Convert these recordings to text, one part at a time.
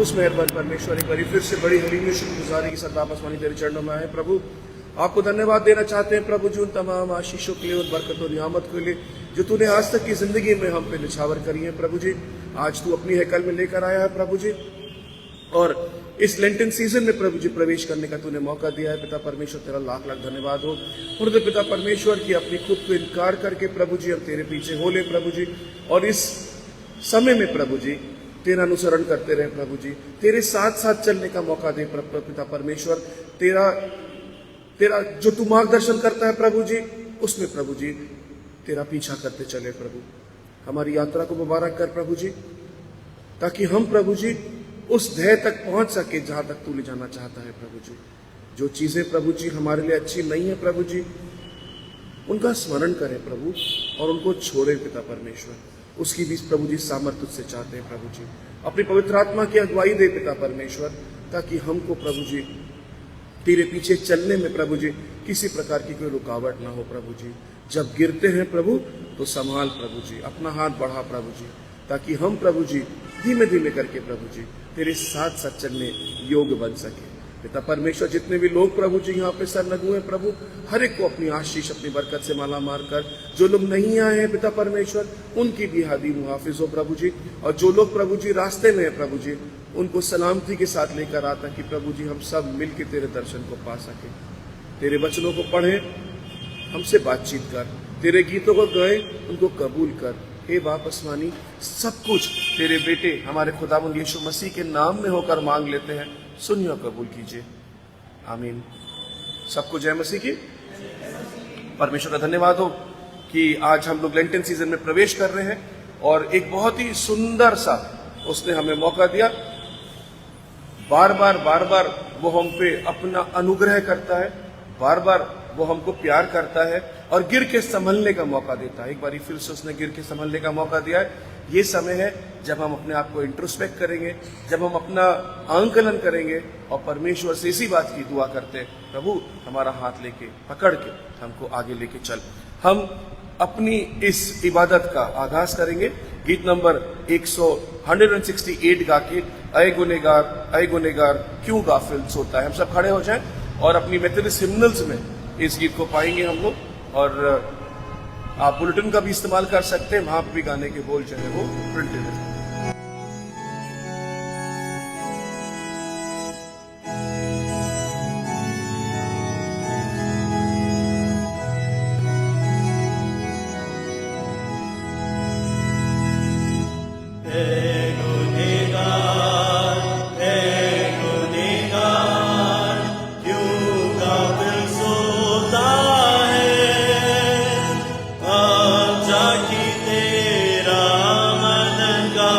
मेहरबान परमेश्वर एक बार फिर से बड़ी हलीमी शुक्रगुजारी के साथ वापस मानी तेरे चरणों में आए। प्रभु आपको धन्यवाद देना चाहते हैं प्रभु जी उन तमाम आशीषों के लिए, उन बरकतों नियामत के लिए जो तूने आज तक की जिंदगी में हम पे निछावर करी है। प्रभु जी आज तू अपनी हैकल में लेकर आया है प्रभु जी, और इस लेंटन सीजन में प्रभु जी प्रवेश करने का तूने मौका दिया है। पिता परमेश्वर तेरा लाख लाख धन्यवाद हो। और तो पिता परमेश्वर की अपनी खुद को इनकार करके प्रभु जी हम तेरे पीछे हो ले प्रभु जी, और इस समय में प्रभु जी तेरा अनुसरण करते रहे प्रभु जी, तेरे साथ साथ चलने का मौका दे पिता परमेश्वर। तेरा जो तू मार्गदर्शन करता है प्रभु जी उसमें प्रभु जी तेरा पीछा करते चले प्रभु। हमारी यात्रा को मुबारक कर प्रभु जी, ताकि हम प्रभु जी उस ध्येय तक पहुंच सके जहां तक तू ले जाना चाहता है प्रभु जी। जो चीजें प्रभु जी हमारे लिए अच्छी नहीं है प्रभु जी, उनका स्मरण करें प्रभु और उनको छोड़े पिता परमेश्वर। उसकी भी प्रभु जी सामर्थ्य तुझसे चाहते हैं प्रभु जी। अपनी पवित्र आत्मा की अगुवाई दे पिता परमेश्वर, ताकि हमको प्रभु जी तेरे पीछे चलने में प्रभु जी किसी प्रकार की कोई रुकावट ना हो प्रभु जी। जब गिरते हैं प्रभु तो संभाल प्रभु जी, अपना हाथ बढ़ा प्रभु जी, ताकि हम प्रभु जी धीमे धीमे करके प्रभु जी तेरे साथ साथ चलने योग्य बन सके पिता परमेश्वर। जितने भी लोग प्रभु जी यहाँ पे सर लगुए हैं प्रभु, हर एक को अपनी आशीष अपनी बरकत से माला मार कर, जो लोग नहीं आए हैं पिता परमेश्वर उनकी भी हादी मुहाफिज हो प्रभु जी, और जो लोग प्रभु जी रास्ते में है प्रभु जी उनको सलामती के साथ लेकर आता कि प्रभु जी हम सब मिल के तेरे दर्शन को पा सके। तेरे वचनों को पढ़े, हमसे बातचीत कर, तेरे गीतों को गाए, उनको कबूल कर। हे बाप आसमानी, सब कुछ तेरे बेटे हमारे खुदावंद यीशु मसीह के नाम में होकर मांग लेते हैं, सुनिए और कबूल कीजिए, आमीन। सबको जय मसीह की। परमेश्वर का धन्यवाद हो कि आज हम लोग लेंटन सीजन में प्रवेश कर रहे हैं, और एक बहुत ही सुंदर सा उसने हमें मौका दिया। बार बार वो हम पे अपना अनुग्रह करता है, बार बार वो हमको प्यार करता है और गिर के संभलने का मौका देता है। एक बार फिर से उसने गिर के संभलने का मौका दिया है। ये समय है जब हम अपने आप को इंट्रोस्पेक्ट करेंगे, जब हम अपना आंकलन करेंगे और परमेश्वर से इसी बात की दुआ करते हैं, प्रभु हमारा हाथ लेके पकड़ के हमको आगे लेके चल। हम अपनी इस इबादत का आगाज करेंगे गीत नंबर 168 गा के, ऐ गुनेगार क्यों गाफिल सोता है। हम सब खड़े हो जाएं और अपनी मेथोडिस्ट हिम्नल्स में इस गीत को पाएंगे हम लोग, और आप बुलेटिन का भी इस्तेमाल कर सकते हैं, वहां पर भी गाने के बोल जो है वो प्रिंटेड है। तेरा मन गा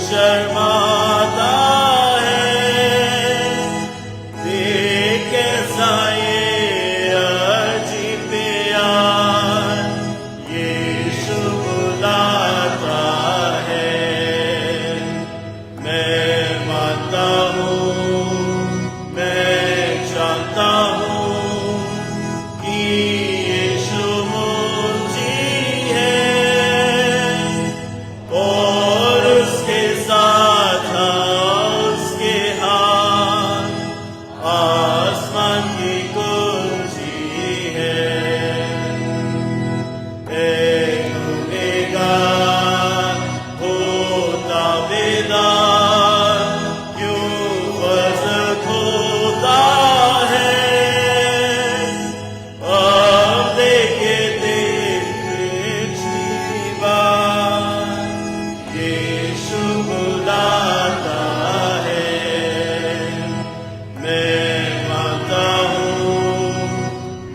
शर्माता है, देख कैसा ये अजीब प्यार यीशु बुलाता है। मैं मानता हूँ, मैं जानता हूँ कि यीशु मुझे है और उसके साथ उसके हाथ आसमान की कुंजी है। एक गुनहगार होता बेदार क्यों फर्ज खोता है। अब देखे पिछली बार यीशु बुलाता है। मैं मानता हूँ,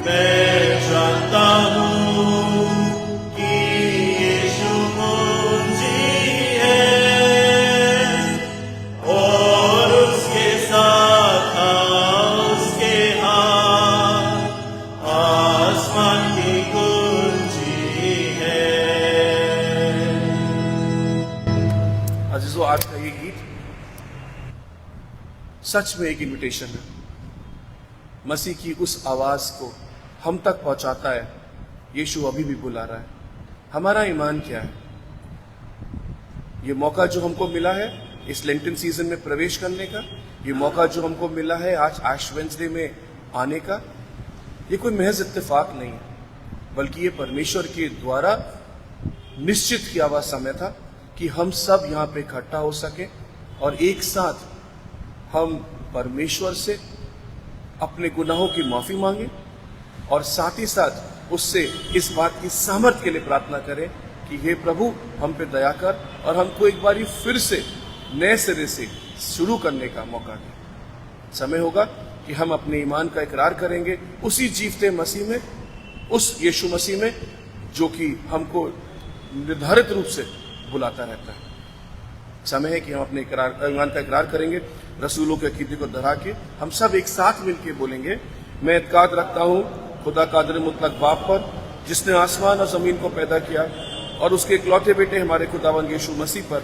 मैं जानता हूँ कि यीशु मुझे है और उसके साथ उसके हाथ आसमान की कुंजी है। अजीजों, आज का ये गीत सच में एक इन्विटेशन है। मसीह की उस आवाज को हम तक पहुंचाता है। यीशु अभी भी बुला रहा है। हमारा ईमान क्या है? ये मौका जो हमको मिला है इस लेंटन सीजन में प्रवेश करने का, ये मौका जो हमको मिला है आज ऐश वेडनेसडे में आने का, ये कोई महज इत्तेफाक नहीं है, बल्कि ये परमेश्वर के द्वारा निश्चित किया हुआ समय था कि हम सब यहाँ पे इकट्ठा हो सके और एक साथ हम परमेश्वर से अपने गुनाहों की माफी मांगे और साथ ही साथ उससे इस बात की सामर्थ्य के लिए प्रार्थना करें कि हे प्रभु, हम पे दया कर और हमको एक बारी फिर से नए सिरे से शुरू करने का मौका दे। समय होगा कि हम अपने ईमान का इकरार करेंगे उसी जीवते मसीह में, उस यीशु मसीह में जो कि हमको निर्धारित रूप से बुलाता रहता है। समय है कि हम अपने ईमान का इकरार करेंगे। रसूलों के अकीदे को दोहरा के हम सब एक साथ मिलकर बोलेंगे, मैं इत्काद रखता हूँ खुदा कादिर मुतलक बाप पर, जिसने आसमान और जमीन को पैदा किया, और उसके इकलौते बेटे हमारे खुदावंद यीशु मसीह पर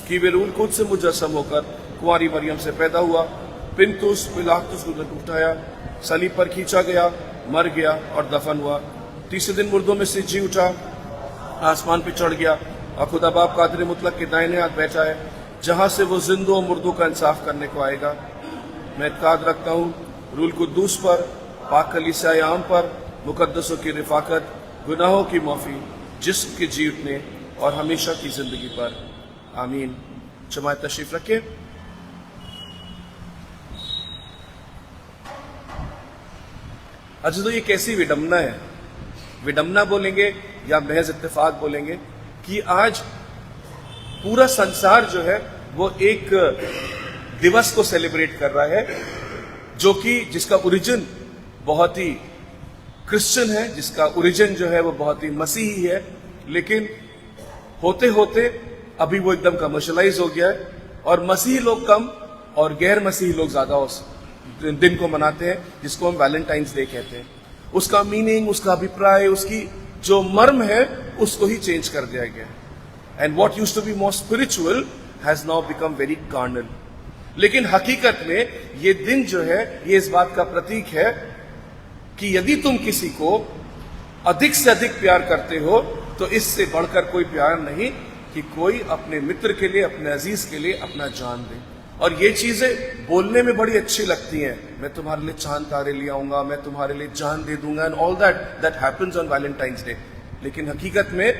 कि वे रूह कुद्स से मुजस्सम होकर कुंवारी मरियम से पैदा हुआ, पिलातुस को उठाया, सलीब पर खींचा गया, मर गया और दफन हुआ, तीसरे दिन मुर्दों में से जी उठा, आसमान पे चढ़ गया और खुदा बाप कादिर मुतलक के दाहिने हाथ बैठा है, जहां से वो जिंदों और मुर्दों का इंसाफ करने को आएगा। मैं इत्काद रखता हूँ रूल कुद्दूस पर, पाक कलीसिया आम पर, मुकद्दसों की रिफाकत, गुनाहों की माफी, जिस्म के जी उठने और हमेशा की जिंदगी पर। आमीन। जमात तशरीफ रखे। अच्छा, तो ये कैसी विडम्बना है? विडम्बना बोलेंगे या महज इत्तेफाक बोलेंगे कि आज पूरा संसार जो है वो एक दिवस को सेलिब्रेट कर रहा है जो कि जिसका ओरिजिन बहुत ही क्रिश्चियन है, जिसका ओरिजिन जो है वो बहुत ही मसीही है, लेकिन होते होते अभी वो एकदम कमर्शलाइज हो गया है और मसीही लोग कम और गैर मसीही लोग ज्यादा उस दिन को मनाते हैं, जिसको हम वैलेंटाइंस डे कहते हैं। उसका मीनिंग, उसका अभिप्राय, उसकी जो मर्म है उसको ही चेंज कर दिया गया है। And what used to be more spiritual has now become very carnal. लेकिन हकीकत में ये दिन जो है ये इस बात का प्रतीक है कि यदि तुम किसी को अधिक से अधिक प्यार करते हो तो इससे बढ़कर कोई प्यार नहीं कि कोई अपने मित्र के लिए, अपने अजीज के लिए अपना जान दे। और ये चीजें बोलने में बड़ी अच्छी लगती हैं, मैं तुम्हारे लिए चांद तारे ले आऊंगा, मैं तुम्हारे लिए जान दे दूंगा, and all that happens on Valentine's day. लेकिन हकीकत में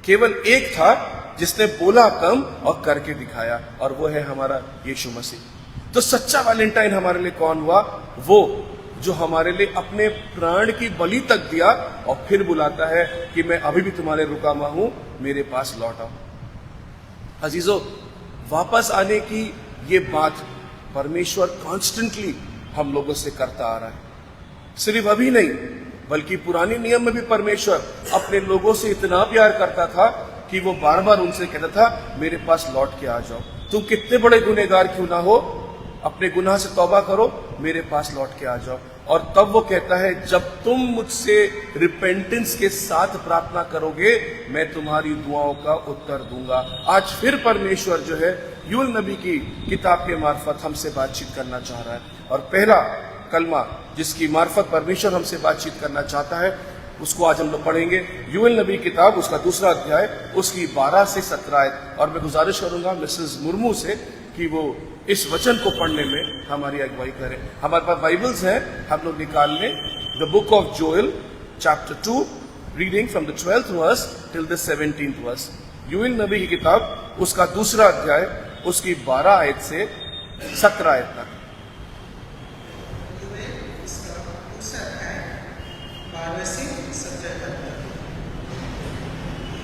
केवल एक था जिसने बोला कम और करके दिखाया, और वो है हमारा यीशु मसीह। तो सच्चा वैलेंटाइन हमारे लिए कौन हुआ? वो जो हमारे लिए अपने प्राण की बलि तक दिया और फिर बुलाता है कि मैं अभी भी तुम्हारे रुका हुआ हूं, मेरे पास लौट आओ। अजीजों, वापस आने की ये बात परमेश्वर कॉन्स्टेंटली हम लोगों से करता आ रहा है। सिर्फ अभी नहीं, बल्कि पुराने नियम में भी परमेश्वर अपने लोगों से इतना प्यार करता था कि वो बार बार उनसे कहता था मेरे पास लौट के आ जाओ, तुम कितने बड़े गुनहगार क्यों ना हो, अपने गुनाह से तौबा करो, मेरे पास लौट के आ जाओ। और तब वो कहता है जब तुम मुझसे रिपेंटेंस के साथ प्रार्थना करोगे मैं तुम्हारी दुआओं का उत्तर दूंगा। आज फिर परमेश्वर जो है यूएल नबी की किताब के मार्फत हमसे बातचीत करना चाह रहा है। और पहला कलमा जिसकी मार्फत परमेश्वर हमसे बातचीत करना चाहता है उसको आज हम लोग पढ़ेंगे। यूएल नबी किताब उसका 2 अध्याय उसकी 12 से 17 आयत। और मैं गुजारिश करूंगा मिसेस मुर्मू से कि वो इस वचन को पढ़ने में हमारी अगुवाई करें। हमारे पास बाइबल्स हैं, हम लोग निकाल लें। The book of Joel chapter 2 reading from the 12th verse till the 17th verse. यूएल नबी की किताब उसका 2 अध्याय उसकी 12 आयत से 17 आयत तक।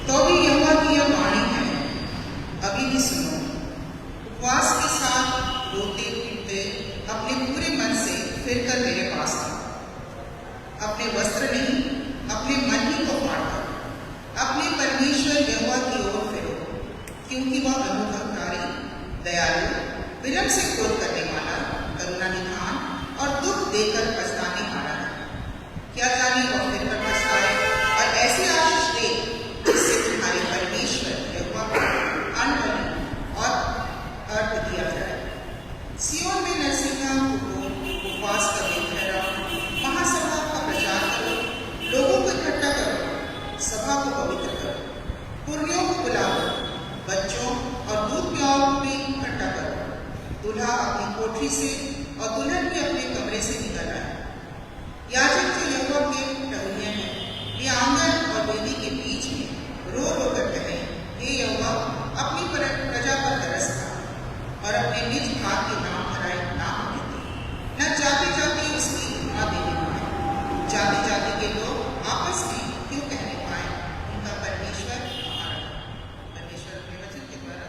तो भी यहोवा की यह वाणी है, अभी भी सुनो। उपवास के साथ रोते पीटते अपने पूरे मन से फिरकर मेरे पास आओ। अपने वस्त्र नहीं अपने मन ही को फाड़कर अपने परमेश्वर यहोवा की ओर फिरो, क्योंकि वह अनुभवकारी, दयालु, विलंब से क्रोध करने वाला, करुणा निधान और दुख देकर पछताने वाला है। क्या जाने वह फिरकर पछताए और ऐसी आशीष दे जिससे तुम्हारे परमेश्वर यहोवा को अन्न और अर्थ दिया जाए। सियोन में नरसिंहा उपवास करके ठहराओ, महासभा का प्रचार करो, लोगों को इकट्ठा करो, सभा को पवित्र करो, पुर्रियों को बुलाओ, बच्चों और दूध प्याओं को भी इकट्ठा करो। दूल्हा अपनी कोठरी से और दुल्हन भी अपने कमरे से निकल आए। याजक जो यहोवा के टहनिये हैं वे आंगन और वेदी के बीच में रो रो कर कहें, हे यहोवा अपनी प्रजा पर तरस खा और अपने निज भाग के नाम हराए ना होने दे, न जाते जाते उसकी धुआं देने पाए। जाते जाते के लोग आपस में क्यों कहने पाए, उनका परमेश्वर हमारा। परमेश्वर अपने वचन के द्वारा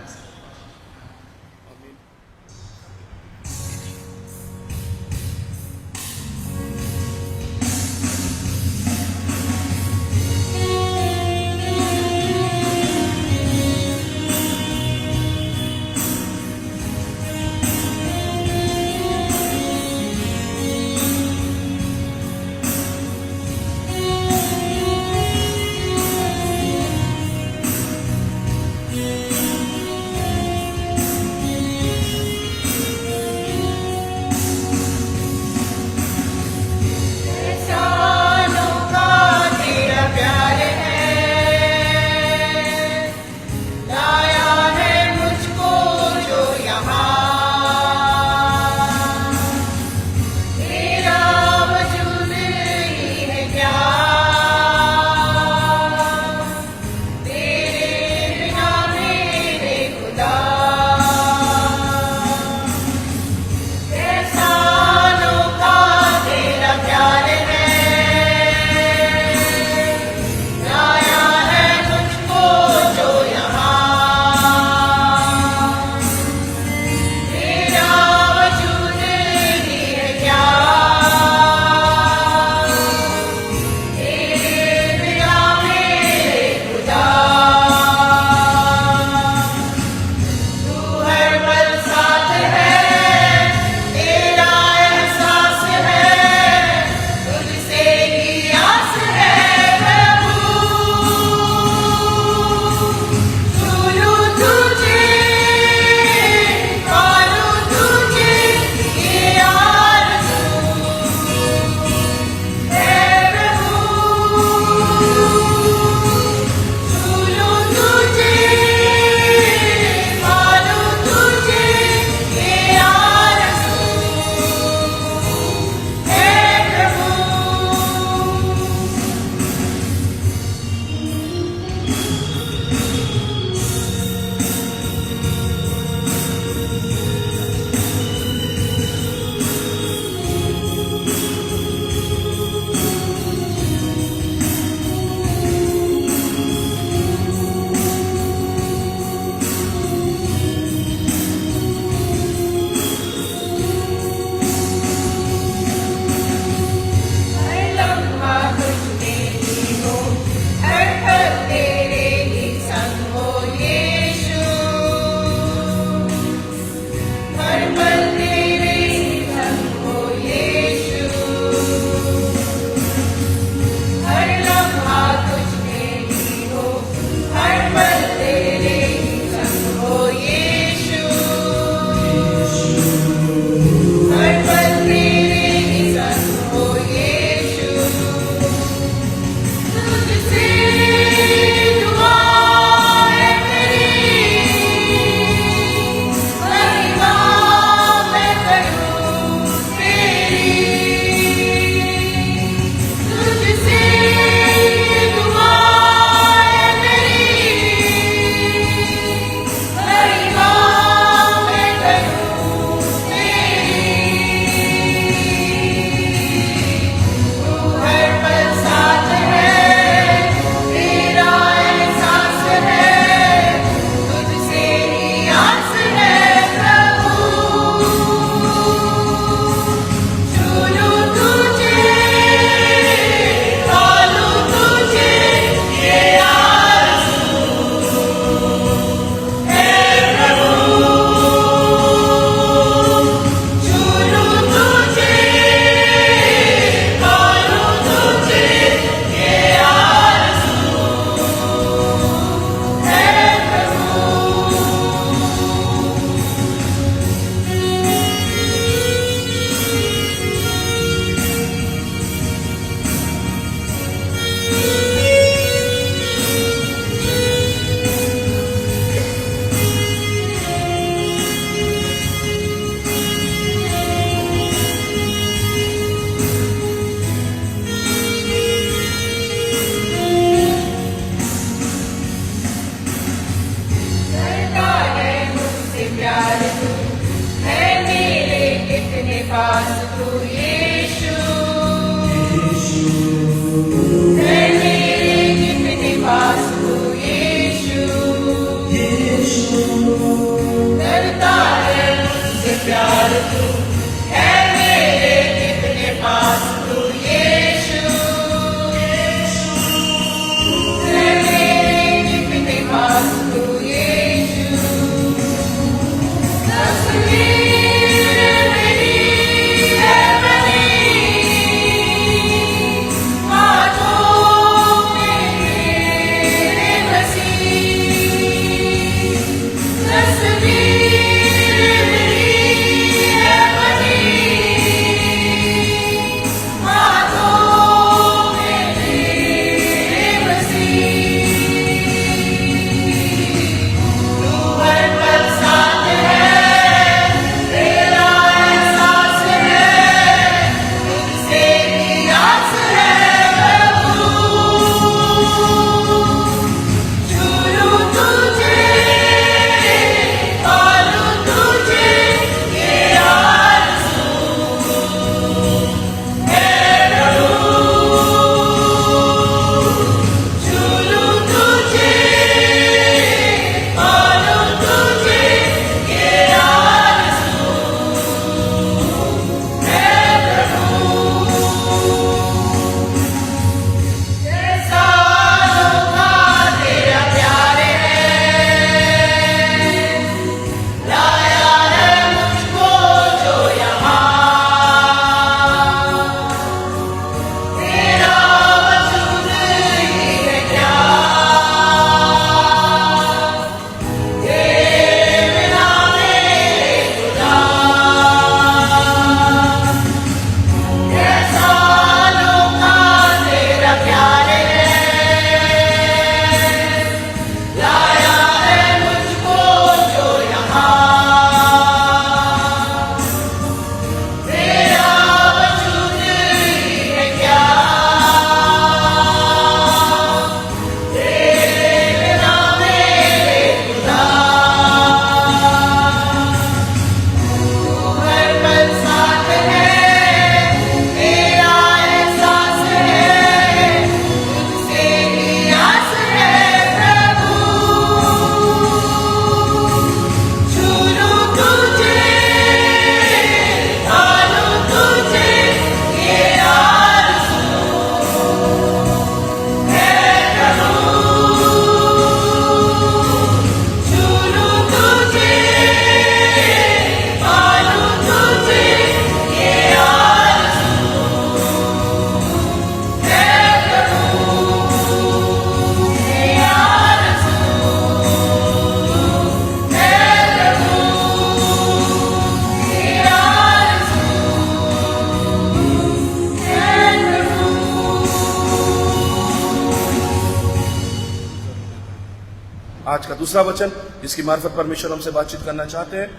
दूसरा वचन जिसकी मार्फत परमेश्वर हमसे बातचीत करना चाहते हैं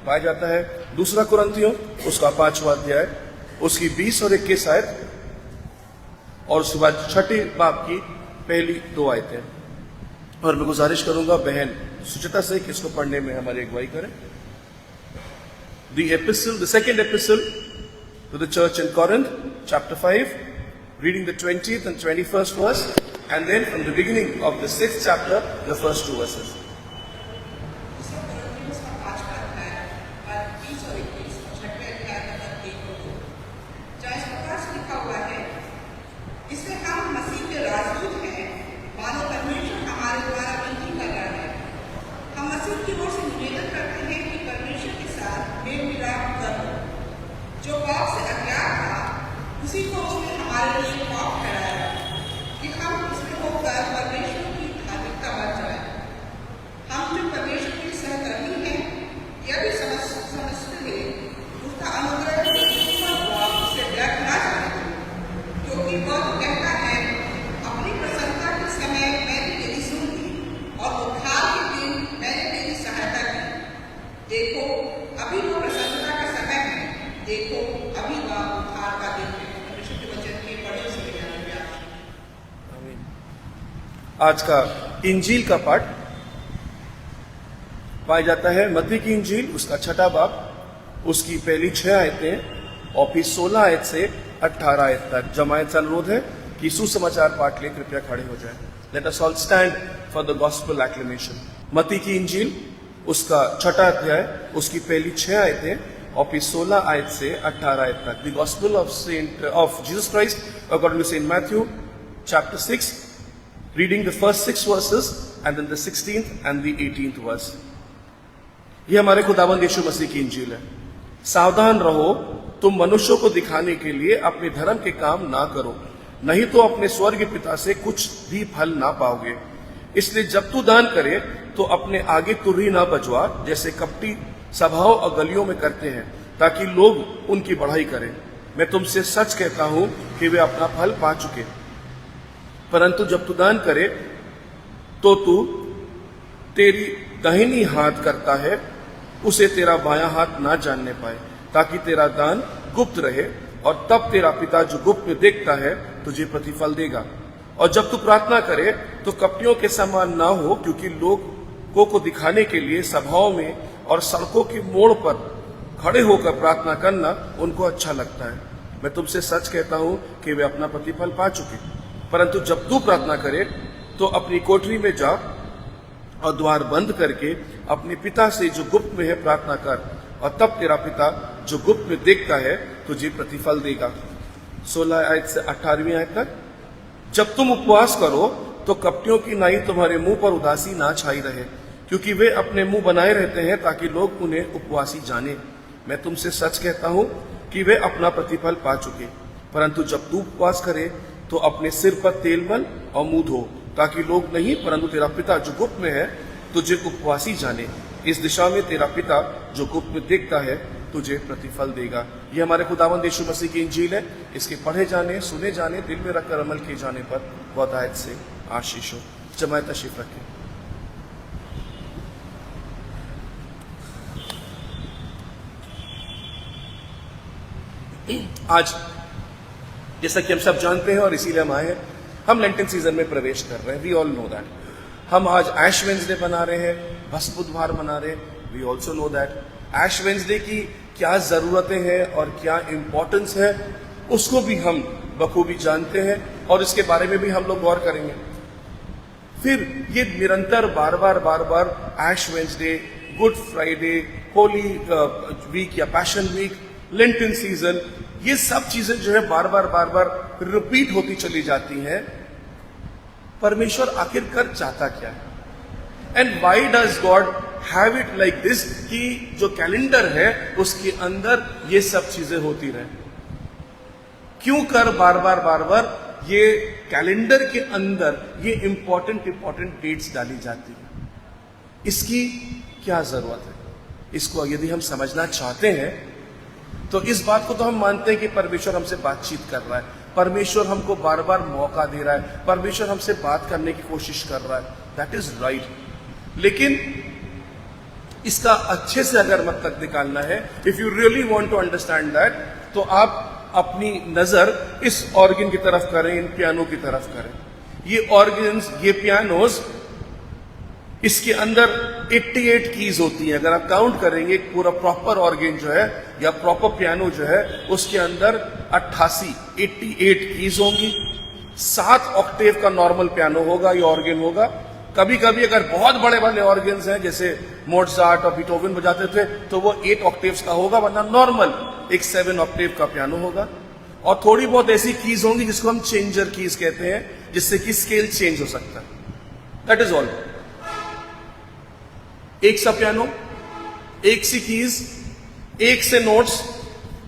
पाया जाता है 2 कुरिन्थियों उसका 5वां अध्याय उसकी 20 और 21 आयत और उसके बाद 6 बाब की पहली 2 आयतें। और मैं गुजारिश करूंगा बहन सुचिता से कि इसको पढ़ने में हमारी अगुवाई करें। The second epistle to the church in Corinth, chapter 5, reading the 20th and 21st verse, and then from the beginning of the 6th chapter, the first 2 verses. आज का इंजील का पाठ पाया जाता है मत्ती की इंजील उसका 6 बाब उसकी पहली 6 आयतें और फिर 16 आयत से 18 आयत तक। जमायत से अनुरोध है कि सुसमाचार पाठ ले कृपया खड़े हो जाएं। Let us all stand for the gospel acclamation. मत्ती की इंजील उसका 6 अध्याय उसकी पहली 6 आयतें और फिर 16 आयत से 18 आयत तक। The gospel of Jesus Christ according to Saint Matthew chapter 6, reading the first 6 verses and then the 16th and the 18th verse. ये हमारे खुदावंद यीशु मसीह की इंजील है। सावधान रहो, तुम मनुष्यों को दिखाने के लिए अपने धर्म के काम ना करो, नहीं तो अपने स्वर्ग पिता से कुछ भी फल ना पाओगे। इसलिए जब तू दान करे तो अपने आगे तुरही ना बजवा, जैसे कपटी सभाओं और गलियों में करते हैं, ताकि लोग उनकी बढ़ाई करें। मैं तुमसे सच कहता हूं कि वे अपना फल पा चुके। परंतु जब तू दान करे तो तू तेरी दाहिनी हाथ करता है उसे तेरा बायां हाथ ना जानने पाए, ताकि तेरा दान गुप्त रहे, और तब तेरा पिता जो गुप्त में देखता है तुझे प्रतिफल देगा। और जब तू प्रार्थना करे तो कपटियों के समान ना हो, क्योंकि लोगों को दिखाने के लिए सभाओं में और सड़कों की मोड़ पर खड़े होकर प्रार्थना करना उनको अच्छा लगता है। मैं तुमसे सच कहता हूं कि वे अपना प्रतिफल पा चुके। परंतु जब तू प्रार्थना करे तो अपनी कोठरी में जा और द्वार बंद करके अपने पिता से जो गुप्त में है प्रार्थना कर, और तब तेरा पिता जो गुप्त में देखता है तुझे प्रतिफल देगा। 16 आयत से 18वीं आयत तक। जब तुम उपवास करो तो कपटियों की नाई तुम्हारे मुंह पर उदासी ना छाई रहे, क्योंकि वे अपने मुंह बनाए रहते हैं ताकि लोग उन्हें उपवासी जाने। मैं तुमसे सच कहता हूं कि वे अपना प्रतिफल पा चुके। परंतु जब तू उपवास करे तो अपने सिर पर तेल मल और मुंह धो, ताकि लोग नहीं परंतु तेरा पिता जो गुप्त में है तुझे उपवासी जाने। इस दिशा में तेरा पिता जो गुप्त में देखता है तुझे प्रतिफल देगा। ये हमारे खुदावंद यीशु मसीह की इंजील है। इसके पढ़े जाने, सुने जाने, दिल में रखकर अमल किए जाने पर बहुतायत से आशीष हो। जमायत तशरीफ रखें। आज जैसा कि हम सब जानते हैं और इसीलिए हम आए हैं, हम लेंटन सीजन में प्रवेश कर रहे हैं। We all know that. हम आज ऐश वेंसडे मना रहे हैं, भस्म बुधवार मना रहे हैं। We also know that ash Wednesday की क्या जरूरतें हैं और क्या इंपॉर्टेंस है उसको भी हम बखूबी जानते हैं, और इसके बारे में भी हम लोग गौर करेंगे। फिर ये निरंतर बार बार Ash Wednesday, Good Friday, Holy Week या पैशन वीक, लेंटन सीजन, ये सब चीजें जो है बार बार रिपीट होती चली जाती हैं। परमेश्वर आखिर कर चाहता क्या है? And why does God have it like this कि जो कैलेंडर है उसके अंदर ये सब चीजें होती रहे? क्यों कर बार बार ये कैलेंडर के अंदर ये इंपॉर्टेंट डेट्स डाली जाती है? इसकी क्या जरूरत है? इसको यदि हम समझना चाहते हैं तो इस बात को तो हम मानते हैं कि परमेश्वर हमसे बातचीत कर रहा है, परमेश्वर हमको बार बार मौका दे रहा है, परमेश्वर हमसे बात करने की कोशिश कर रहा है। That is right. लेकिन इसका अच्छे से अगर मतलब निकालना है, if you really want to understand that, तो आप अपनी नजर इस ऑर्गन की तरफ करें, इन पियानो की तरफ करें। ये ऑर्गन्स, ये पियानोस, इसके अंदर 88 कीज होती हैं। अगर आप काउंट करेंगे पूरा प्रॉपर ऑर्गन जो है या प्रॉपर पियानो जो है, उसके अंदर 88 कीज होंगी। 7 ऑक्टेव का नॉर्मल पियानो होगा, ये ऑर्गन होगा। कभी कभी अगर बहुत बड़े बड़े ऑर्गन्स हैं, जैसे मोट्जार्ट और बीटहोवन बजाते थे, तो वो 8 ऑक्टेव्स का होगा, वरना नॉर्मल एक 7 ऑक्टेव का पियानो होगा। और थोड़ी बहुत ऐसी कीज होंगी जिसको हम चेंजर कीज कहते हैं, जिससे कि स्केल चेंज हो सकता है। That is all. एक सा पियानो, एक सी कीज, एक से नोट्स।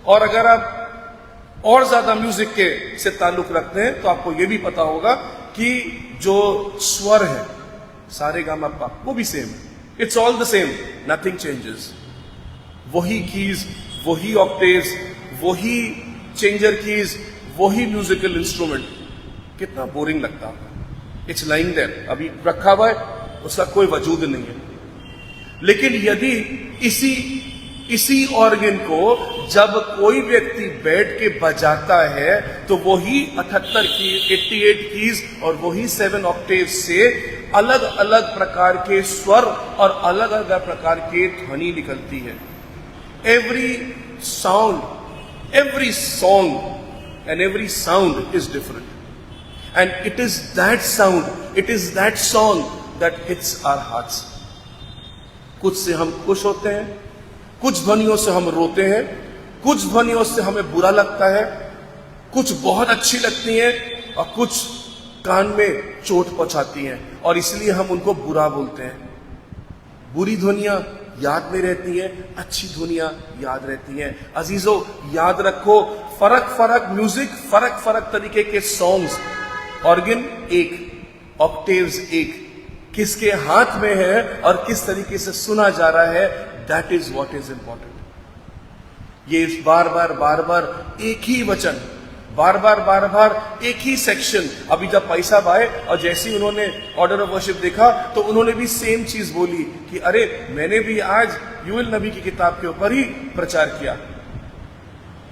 और अगर आप और ज्यादा म्यूजिक के से ताल्लुक रखते हैं तो आपको यह भी पता होगा कि जो स्वर है सारे गा मा पा, वो भी सेम है। It's all the same, nothing changes. वही कीज, वही ऑक्टेव्स, वही चेंजर कीज, वही म्यूजिकल इंस्ट्रूमेंट। कितना बोरिंग लगता है। इट्स लाइंग देयर, अभी रखा हुआ है, उसका कोई वजूद नहीं है। लेकिन यदि इसी ऑर्गन को जब कोई व्यक्ति बैठ के बजाता है, तो वही 78 की 88 कीज और वही 7 ऑक्टेव से अलग अलग प्रकार के स्वर और अलग अलग प्रकार के ध्वनि निकलती है। Every sound, every song and every sound is different, and it is that sound, it is that song that hits our hearts. कुछ से हम खुश होते हैं, कुछ ध्वनियों से हम रोते हैं, कुछ ध्वनियों से हमें बुरा लगता है, कुछ बहुत अच्छी लगती हैं और कुछ कान में चोट पहुंचाती हैं, और इसलिए हम उनको बुरा बोलते हैं। बुरी ध्वनियां याद में रहती हैं, अच्छी ध्वनियां याद रहती हैं। अजीजों, याद रखो, फर्क फर्क म्यूजिक, फर्क फर्क तरीके के सॉन्ग्स, ऑर्गन एक, ऑक्टेव्स एक, किसके हाथ में है और किस तरीके से सुना जा रहा है, that is what is important. ये बार बार एक ही वचन, बार बार एक ही सेक्शन। अभी जब पैसा आए और जैसे ही उन्होंने ऑर्डर ऑफ वर्शिप देखा, तो उन्होंने भी सेम चीज बोली कि अरे, मैंने भी आज यूएल नबी की किताब के ऊपर ही प्रचार किया।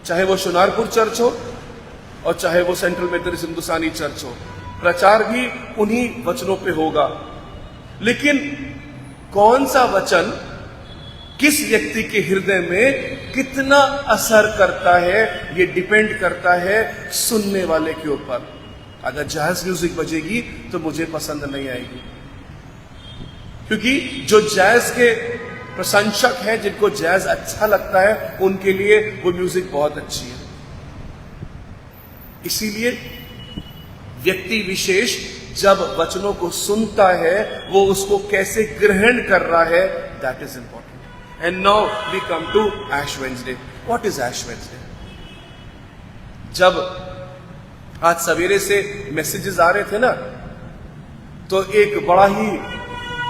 चाहे वो शुनारपुर चर्च हो और चाहे वो सेंट्रल मेथोडिस्ट हिंदुस्तानी चर्च हो, प्रचार भी उन्हीं वचनों पे होगा। लेकिन कौन सा वचन किस व्यक्ति के हृदय में कितना असर करता है, ये डिपेंड करता है सुनने वाले के ऊपर। अगर जैज म्यूजिक बजेगी तो मुझे पसंद नहीं आएगी, क्योंकि जो जैज के प्रशंसक हैं, जिनको जैज अच्छा लगता है, उनके लिए वो म्यूजिक बहुत अच्छी है। इसीलिए व्यक्ति विशेष जब वचनों को सुनता है, वो उसको कैसे ग्रहण कर रहा है, that is important. And now we come to ash Wednesday. What is ash Wednesday? जब आज सवेरे से मैसेजेस आ रहे थे ना, तो एक बड़ा ही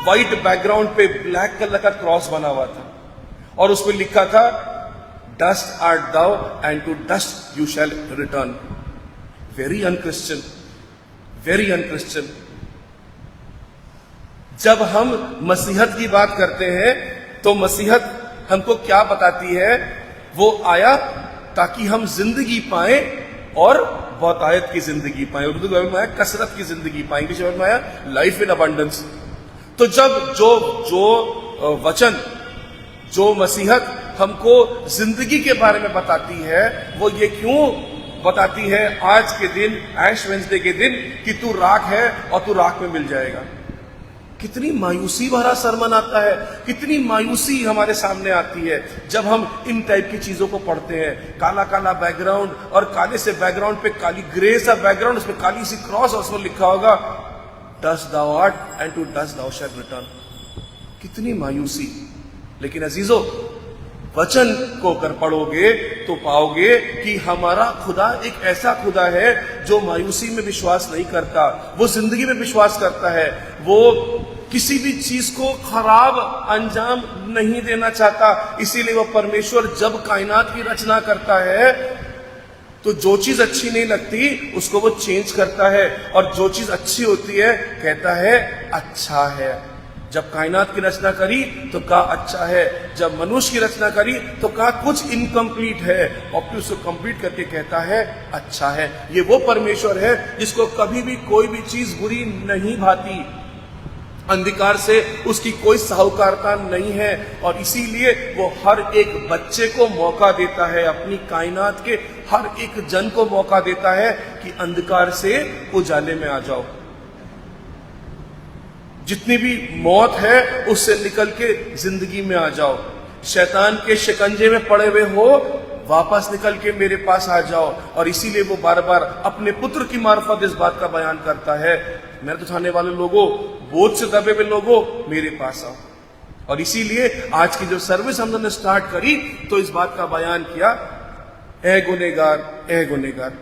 व्हाइट बैकग्राउंड पे ब्लैक कलर का क्रॉस बना हुआ था, और उसमें लिखा था, dust art thou and to dust you shall return. Very unchristian, very unchristian. जब हम मसीहत की बात करते हैं, तो मसीहत हमको क्या बताती है? वो आया ताकि हम जिंदगी पाए और बहुतायत की जिंदगी पाए। उर्दू में आया कसरत की जिंदगी पाए, इंग्लिश में आया लाइफ इन अबंडेंस। तो जब जो वचन, जो मसीहत हमको जिंदगी के बारे में बताती है, वो ये क्यों बताती है आज के दिन, ऐश वेडनेसडे के दिन, कि तू राख है और तू राख में मिल जाएगा। कितनी मायूसी भरा सरमन आता है, कितनी मायूसी हमारे सामने आती है जब हम इन टाइप की चीजों को पढ़ते हैं। काला काला बैकग्राउंड, और काले से बैकग्राउंड पे काली ग्रे सा बैकग्राउंड, उसमें काली सी क्रॉस, और उसमें लिखा होगा, dust thou art and to dust thou shall return. कितनी मायूसी। लेकिन अजीजों, वचन को अगर पढ़ोगे तो पाओगे कि हमारा खुदा एक ऐसा खुदा है जो मायूसी में विश्वास नहीं करता, वो जिंदगी में विश्वास करता है। वो किसी भी चीज को खराब अंजाम नहीं देना चाहता। इसीलिए वो परमेश्वर जब कायनात की रचना करता है, तो जो चीज अच्छी नहीं लगती उसको वो चेंज करता है, और जो चीज अच्छी होती है कहता है अच्छा है। जब कायनात की रचना करी तो कहा अच्छा है, जब मनुष्य की रचना करी तो कहा कुछ इनकम्प्लीट है, और फिर उसको कंप्लीट करके कहता है अच्छा है। ये वो परमेश्वर है जिसको कभी भी कोई भी चीज बुरी नहीं भाती, अंधकार से उसकी कोई साहूकारता नहीं है, और इसीलिए वो हर एक बच्चे को मौका देता है, अपनी कायनात के हर एक जन को मौका देता है कि अंधकार से उजाले में आ जाओ। जितनी भी मौत है उससे निकल के जिंदगी में आ जाओ। शैतान के शिकंजे में पड़े हुए हो, वापस निकल के मेरे पास आ जाओ। और इसीलिए वो बार बार अपने पुत्र की मार्फत इस बात का बयान करता है, मेरे उठाने वाले लोगों, बोझ से दबे हुए लोगों, मेरे पास आओ। और इसीलिए आज की जो सर्विस हमने स्टार्ट करी तो इस बात का बयान किया, ए गुनेगार, ए गुनेगार।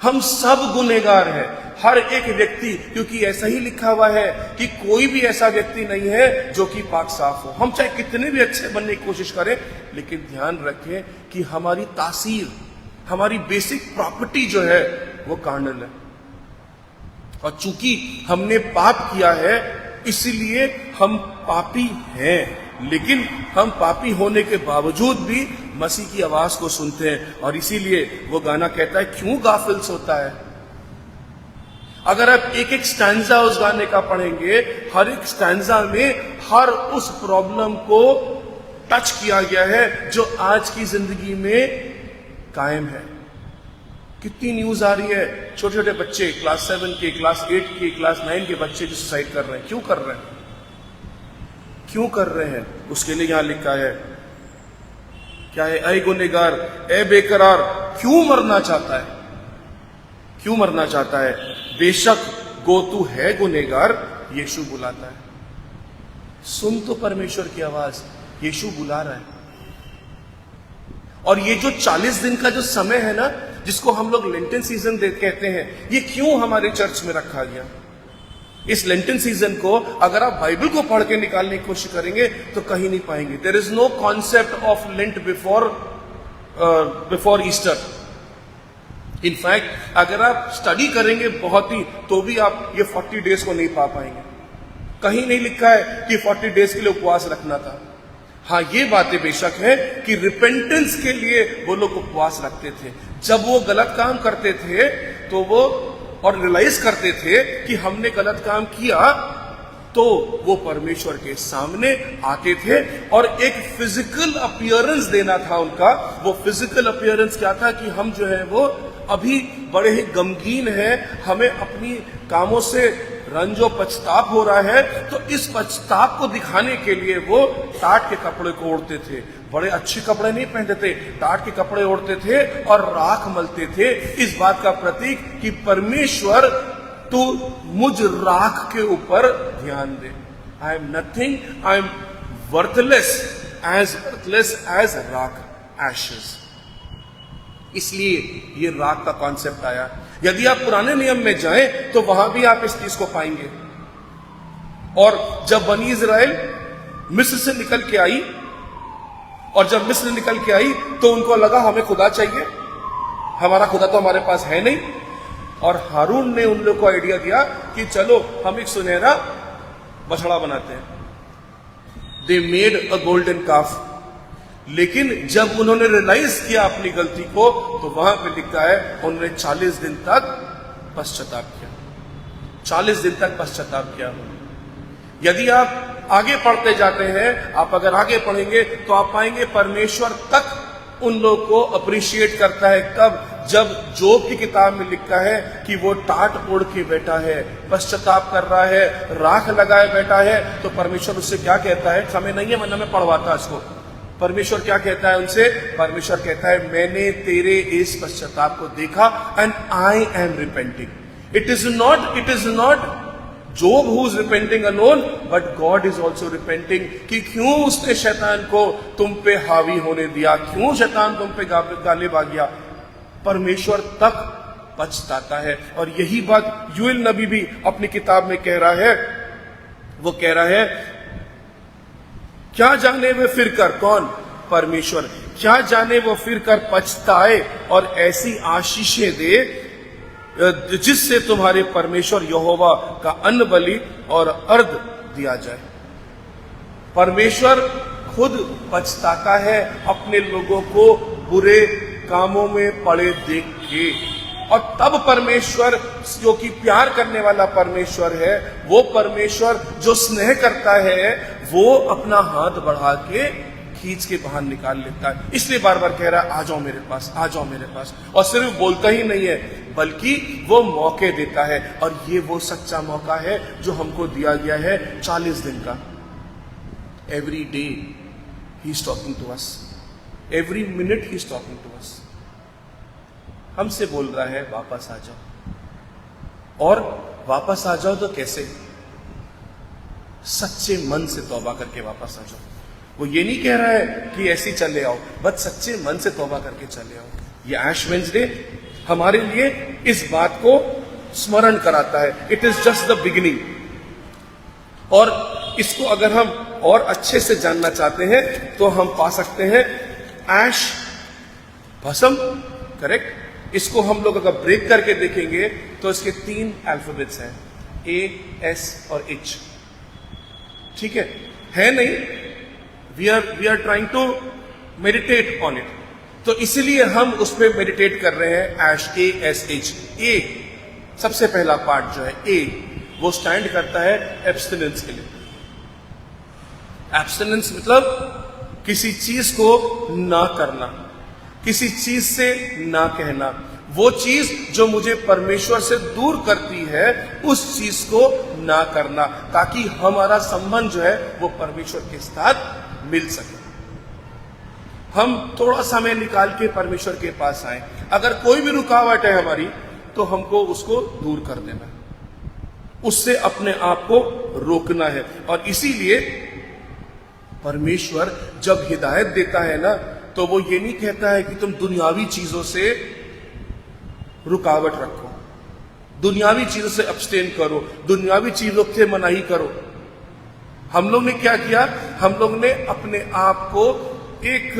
हम सब गुनेगार हैं, हर एक व्यक्ति, क्योंकि ऐसा ही लिखा हुआ है कि कोई भी ऐसा व्यक्ति नहीं है जो कि पाक साफ हो। हम चाहे कितने भी अच्छे बनने की कोशिश करें, लेकिन ध्यान रखें कि हमारी तासीर, हमारी बेसिक प्रॉपर्टी जो है वो कार्नल है। और चूंकि हमने पाप किया है इसलिए हम पापी हैं, लेकिन हम पापी होने के बावजूद भी मसीह की आवाज को सुनते हैं। और इसीलिए वो गाना कहता है, क्यों गाफिल सोता है। अगर आप एक एक स्टैंजा उस गाने का पढ़ेंगे, हर एक स्टैंजा में हर उस प्रॉब्लम को टच किया गया है जो आज की जिंदगी में कायम है। कितनी न्यूज आ रही है, छोटे छोटे बच्चे, क्लास 7 के, क्लास 8 के, क्लास 9 के बच्चे जो सुसाइड कर रहे हैं। क्यों कर रहे हैं, क्यों कर रहे हैं? उसके लिए यहां लिखा है क्या है, ऐ गुनेगार, ऐ बेकरार, क्यों मरना चाहता है, क्यों मरना चाहता है। बेशक गो तू है गुनेगार, यीशु बुलाता है। सुन तो परमेश्वर की आवाज, यीशु बुला रहा है। और ये जो 40 दिन का जो समय है ना, जिसको हम लोग लेंटन सीजन कहते हैं, ये क्यों हमारे चर्च में रखा गया? इस लेंटन सीजन को अगर आप बाइबल को पढ़ के निकालने की कोशिश करेंगे तो कहीं नहीं पाएंगे। There is no concept of lent before Easter. In fact अगर आप स्टडी करेंगे बहुत ही, तो भी आप ये 40 डेज को नहीं पा पाएंगे। कहीं नहीं लिखा है कि 40 डेज के लिए उपवास रखना था। हाँ, ये बातें बेशक है कि रिपेंटेंस के लिए वो लोग उपवास रखते थे। जब वो गलत काम करते थे तो वो और रियलाइज करते थे कि हमने गलत काम किया, तो वो परमेश्वर के सामने आते थे और एक फिजिकल अपीयरेंस देना था उनका। वो फिजिकल अपीयरेंस क्या था कि हम जो है वो अभी बड़े ही गमगीन हैं, हमें अपनी कामों से रंजो पछताप हो रहा है। तो इस पछताप को दिखाने के लिए वो टाट के कपड़े को ओढ़ते थे। बड़े अच्छे कपड़े नहीं पहनते थे, टाट के कपड़े ओढ़ते थे और राख मलते थे, इस बात का प्रतीक कि परमेश्वर तू मुझ राख के ऊपर ध्यान दे। I am nothing, I am worthless as राख, एशेस। इसलिए ये राख का कॉन्सेप्ट आया। यदि आप पुराने नियम में जाएं तो वहां भी आप इस चीज को पाएंगे। और जब बनी इज़राइल मिस्र से निकल के आई, और जब मिस्र निकल के आई तो उनको लगा हमें खुदा चाहिए, हमारा खुदा तो हमारे पास है नहीं। और हारून ने उन लोगों को आइडिया दिया कि चलो हम एक सुनहरा बछड़ा बनाते हैं। दे मेड अ गोल्डन काफ। लेकिन जब उन्होंने रियलाइज किया अपनी गलती को, तो वहां पे लिखा है उन्होंने 40 दिन तक पश्चाताप किया। 40 दिन तक पश्चाताप किया। यदि आप आगे पढ़ते जाते हैं, आप अगर आगे पढ़ेंगे तो आप पाएंगे परमेश्वर तक उन लोगों को अप्रिशिएट करता है। कब? जब जोब की किताब में लिखा है कि वो टाट ओढ़ के बैठा है, पश्चाताप कर रहा है, राख लगाए बैठा है, तो परमेश्वर उससे क्या कहता है? समय नहीं है वरना मैं पढ़वाता इसको। परमेश्वर क्या कहता है उनसे? परमेश्वर कहता है मैंने तेरे इस पश्चाताप को देखा and I am repenting. It is not job who is repenting alone, but God is also repenting. कि क्यों उसने शैतान को तुम पे हावी होने दिया, क्यों शैतान तुम पे गालिब आ गया। परमेश्वर तक पछताता है। और यही बात यूएल नबी भी अपनी किताब में कह रहा है। वो कह रहा है, क्या जाने वे फिर कर, कौन? परमेश्वर। क्या जाने वो फिर कर पछताए और ऐसी आशीषें दे जिससे तुम्हारे परमेश्वर यहोवा का अन्न बलि और अर्घ दिया जाए। परमेश्वर खुद पछताता है अपने लोगों को बुरे कामों में पड़े देख के, और तब परमेश्वर जो कि प्यार करने वाला परमेश्वर है, वो परमेश्वर जो स्नेह करता है, वो अपना हाथ बढ़ा के खींच के बाहर निकाल लेता है। इसलिए बार बार कह रहा है, आ जाओ मेरे पास, आ जाओ मेरे पास। और सिर्फ बोलता ही नहीं है, बल्कि वो मौके देता है। और ये वो सच्चा मौका है जो हमको दिया गया है 40 दिन का। Every day he is talking to us, every minute he is talking to us. हमसे बोल रहा है वापस आ जाओ। और वापस आ जाओ तो कैसे? सच्चे मन से तौबा करके वापस आ जाओ। वो ये नहीं कह रहा है कि ऐसे चले आओ, बस सच्चे मन से तौबा करके चले आओ। ये ऐश वेडनेसडे हमारे लिए इस बात को स्मरण कराता है। It is just the beginning. और इसको अगर हम और अच्छे से जानना चाहते हैं तो हम पा सकते हैं ऐश भस्म, करेक्ट। इसको हम लोग अगर ब्रेक करके देखेंगे तो इसके 3 अल्फाबेट्स हैं, A, S और H। ठीक है नहीं? We are trying to meditate on it, तो इसीलिए हम उस पर मेडिटेट कर रहे हैं। ऐश, ASH। ए सबसे पहला पार्ट जो है ए, वो स्टैंड करता है एब्स्टिनेंस के लिए। एब्स्टिनेंस मतलब किसी चीज को ना करना, किसी चीज से ना कहना। वो चीज जो मुझे परमेश्वर से दूर करती है, उस चीज को ना करना, ताकि हमारा संबंध जो है वो परमेश्वर के साथ मिल सके। हम थोड़ा समय निकाल के परमेश्वर के पास आए। अगर कोई भी रुकावट है हमारी, तो हमको उसको दूर कर देना है, उससे अपने आप को रोकना है। और इसीलिए परमेश्वर जब हिदायत देता है ना, तो वो ये नहीं कहता है कि तुम दुनियावी चीजों से रुकावट रखो, दुनियावी चीजों से अब्सटेन करो, दुनियावी चीजों से मनाही करो। हम लोग ने क्या किया? हम लोग ने अपने आप को एक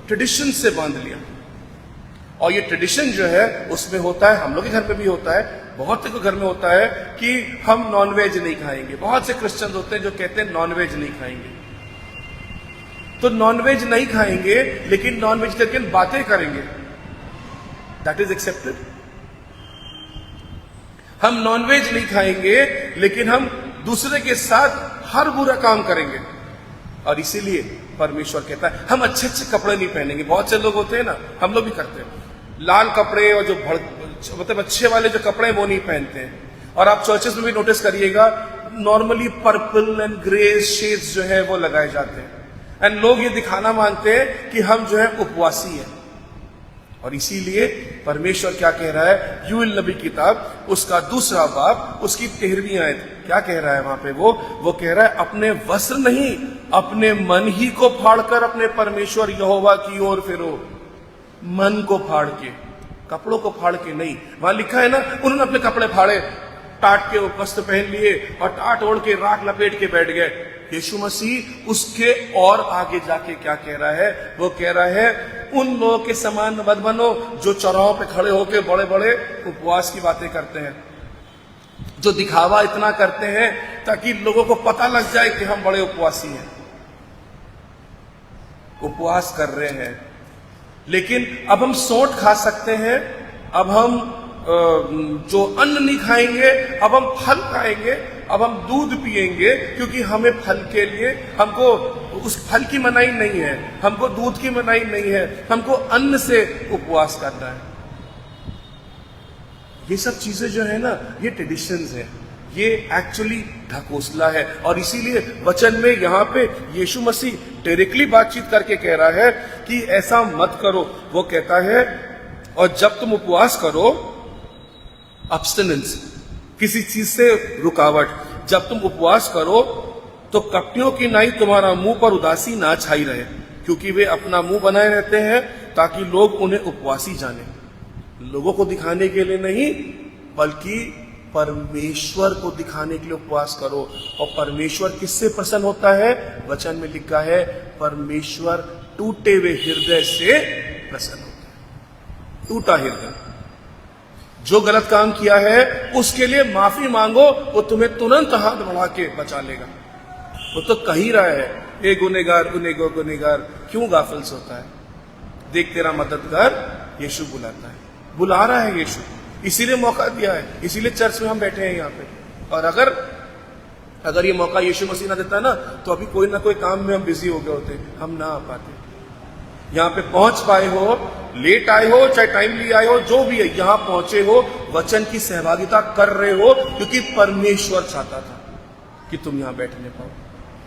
ट्रेडिशन से बांध लिया। और ये ट्रेडिशन जो है उसमें होता है, हम लोग के घर में भी होता है, बहुत से घर में होता है कि हम नॉनवेज नहीं खाएंगे। बहुत से क्रिश्चियन होते हैं जो कहते हैं नॉनवेज नहीं खाएंगे। तो नॉनवेज नहीं खाएंगे, लेकिन नॉन वेजिटेरियन बातें करेंगे, दैट इज एक्सेप्टेड। हम नॉनवेज नहीं खाएंगे, लेकिन हम दूसरे के साथ हर बुरा काम करेंगे। और इसीलिए परमेश्वर कहता है हम अच्छे अच्छे कपड़े नहीं पहनेंगे। बहुत से लोग होते हैं ना, हम लोग भी करते हैं, लाल कपड़े और जो मतलब अच्छे वाले जो कपड़े वो नहीं पहनते हैं। और आप चर्चेस में भी नोटिस करिएगा, normally purple and grey shades जो है वो लगाए जाते हैं। एंड लोग ये दिखाना मांगते हैं कि हम जो है उपवासी हैं। और इसीलिए परमेश्वर क्या कह रहा है? यूएल नबी किताब उसका 2 बाब उसकी 13वीं आयत क्या कह रहा है वहां पे? वो कह रहा है अपने वस्त्र नहीं, अपने मन ही को फाड़कर अपने परमेश्वर यहोवा की ओर फिरो। मन को फाड़ के, कपड़ों को फाड़ के नहीं। वहां लिखा है ना, उन्होंने अपने कपड़े फाड़े, टाट के वस्त्र पहन लिए और टाट ओढ़ के राख लपेट के बैठ गए। यीशु मसीह उसके और आगे जाके क्या कह रहा है? वो कह रहा है उन लोगों के समान मत बनो जो चौराहों पे खड़े होकर बड़े बड़े उपवास की बातें करते हैं, जो दिखावा इतना करते हैं ताकि लोगों को पता लग जाए कि हम बड़े उपवासी हैं। उपवास कर रहे हैं, लेकिन अब हम सोंठ खा सकते हैं, अब हम जो अन्न नहीं खाएंगे, अब हम फल खाएंगे, अब हम दूध पिएंगे, क्योंकि हमें फल के लिए, हमको उस फल की मनाही नहीं है, हमको दूध की मनाही नहीं है, हमको अन्न से उपवास करना है। ये सब चीजें जो है ना, ये ट्रेडिशंस है, ये एक्चुअली ढकोसला है। और इसीलिए वचन में यहाँ पे यीशु मसीह डायरेक्टली बातचीत करके कह रहा है कि ऐसा मत करो। वो कहता है और जब तुम उपवास करो, अब्स्टिनेंस, किसी चीज से रुकावट, जब तुम उपवास करो तो कपटियों की नाई तुम्हारा मुंह पर उदासी ना छाई रहे, क्योंकि वे अपना मुंह बनाए रहते हैं ताकि लोग उन्हें उपवासी जाने। लोगों को दिखाने के लिए नहीं, बल्कि परमेश्वर को दिखाने के लिए उपवास करो। और परमेश्वर किससे प्रसन्न होता है? वचन में लिखा है परमेश्वर टूटे हुए हृदय से प्रसन्न होता है। टूटा हृदय, जो गलत काम किया है उसके लिए माफी मांगो, वो तुम्हें तुरंत हाथ बढ़ा के बचा लेगा। वो तो कह ही रहा है, ए गुनेगार गुनेगार क्यों गाफिल सोता है, देख तेरा मददगार यीशु बुलाता है। बुला रहा है यीशु, इसीलिए मौका दिया है, इसीलिए चर्च में हम बैठे हैं यहाँ पे। और अगर ये मौका यीशु मसीह ना देता ना, तो अभी कोई ना कोई काम में हम बिजी हो गए होते, हम ना आ पाते। यहाँ पे पहुंच पाए हो, लेट आए हो चाहे टाइमली आए हो, जो भी है यहाँ पहुंचे हो, वचन की सहभागिता कर रहे हो, क्योंकि परमेश्वर चाहता था कि तुम यहाँ बैठने पाओ।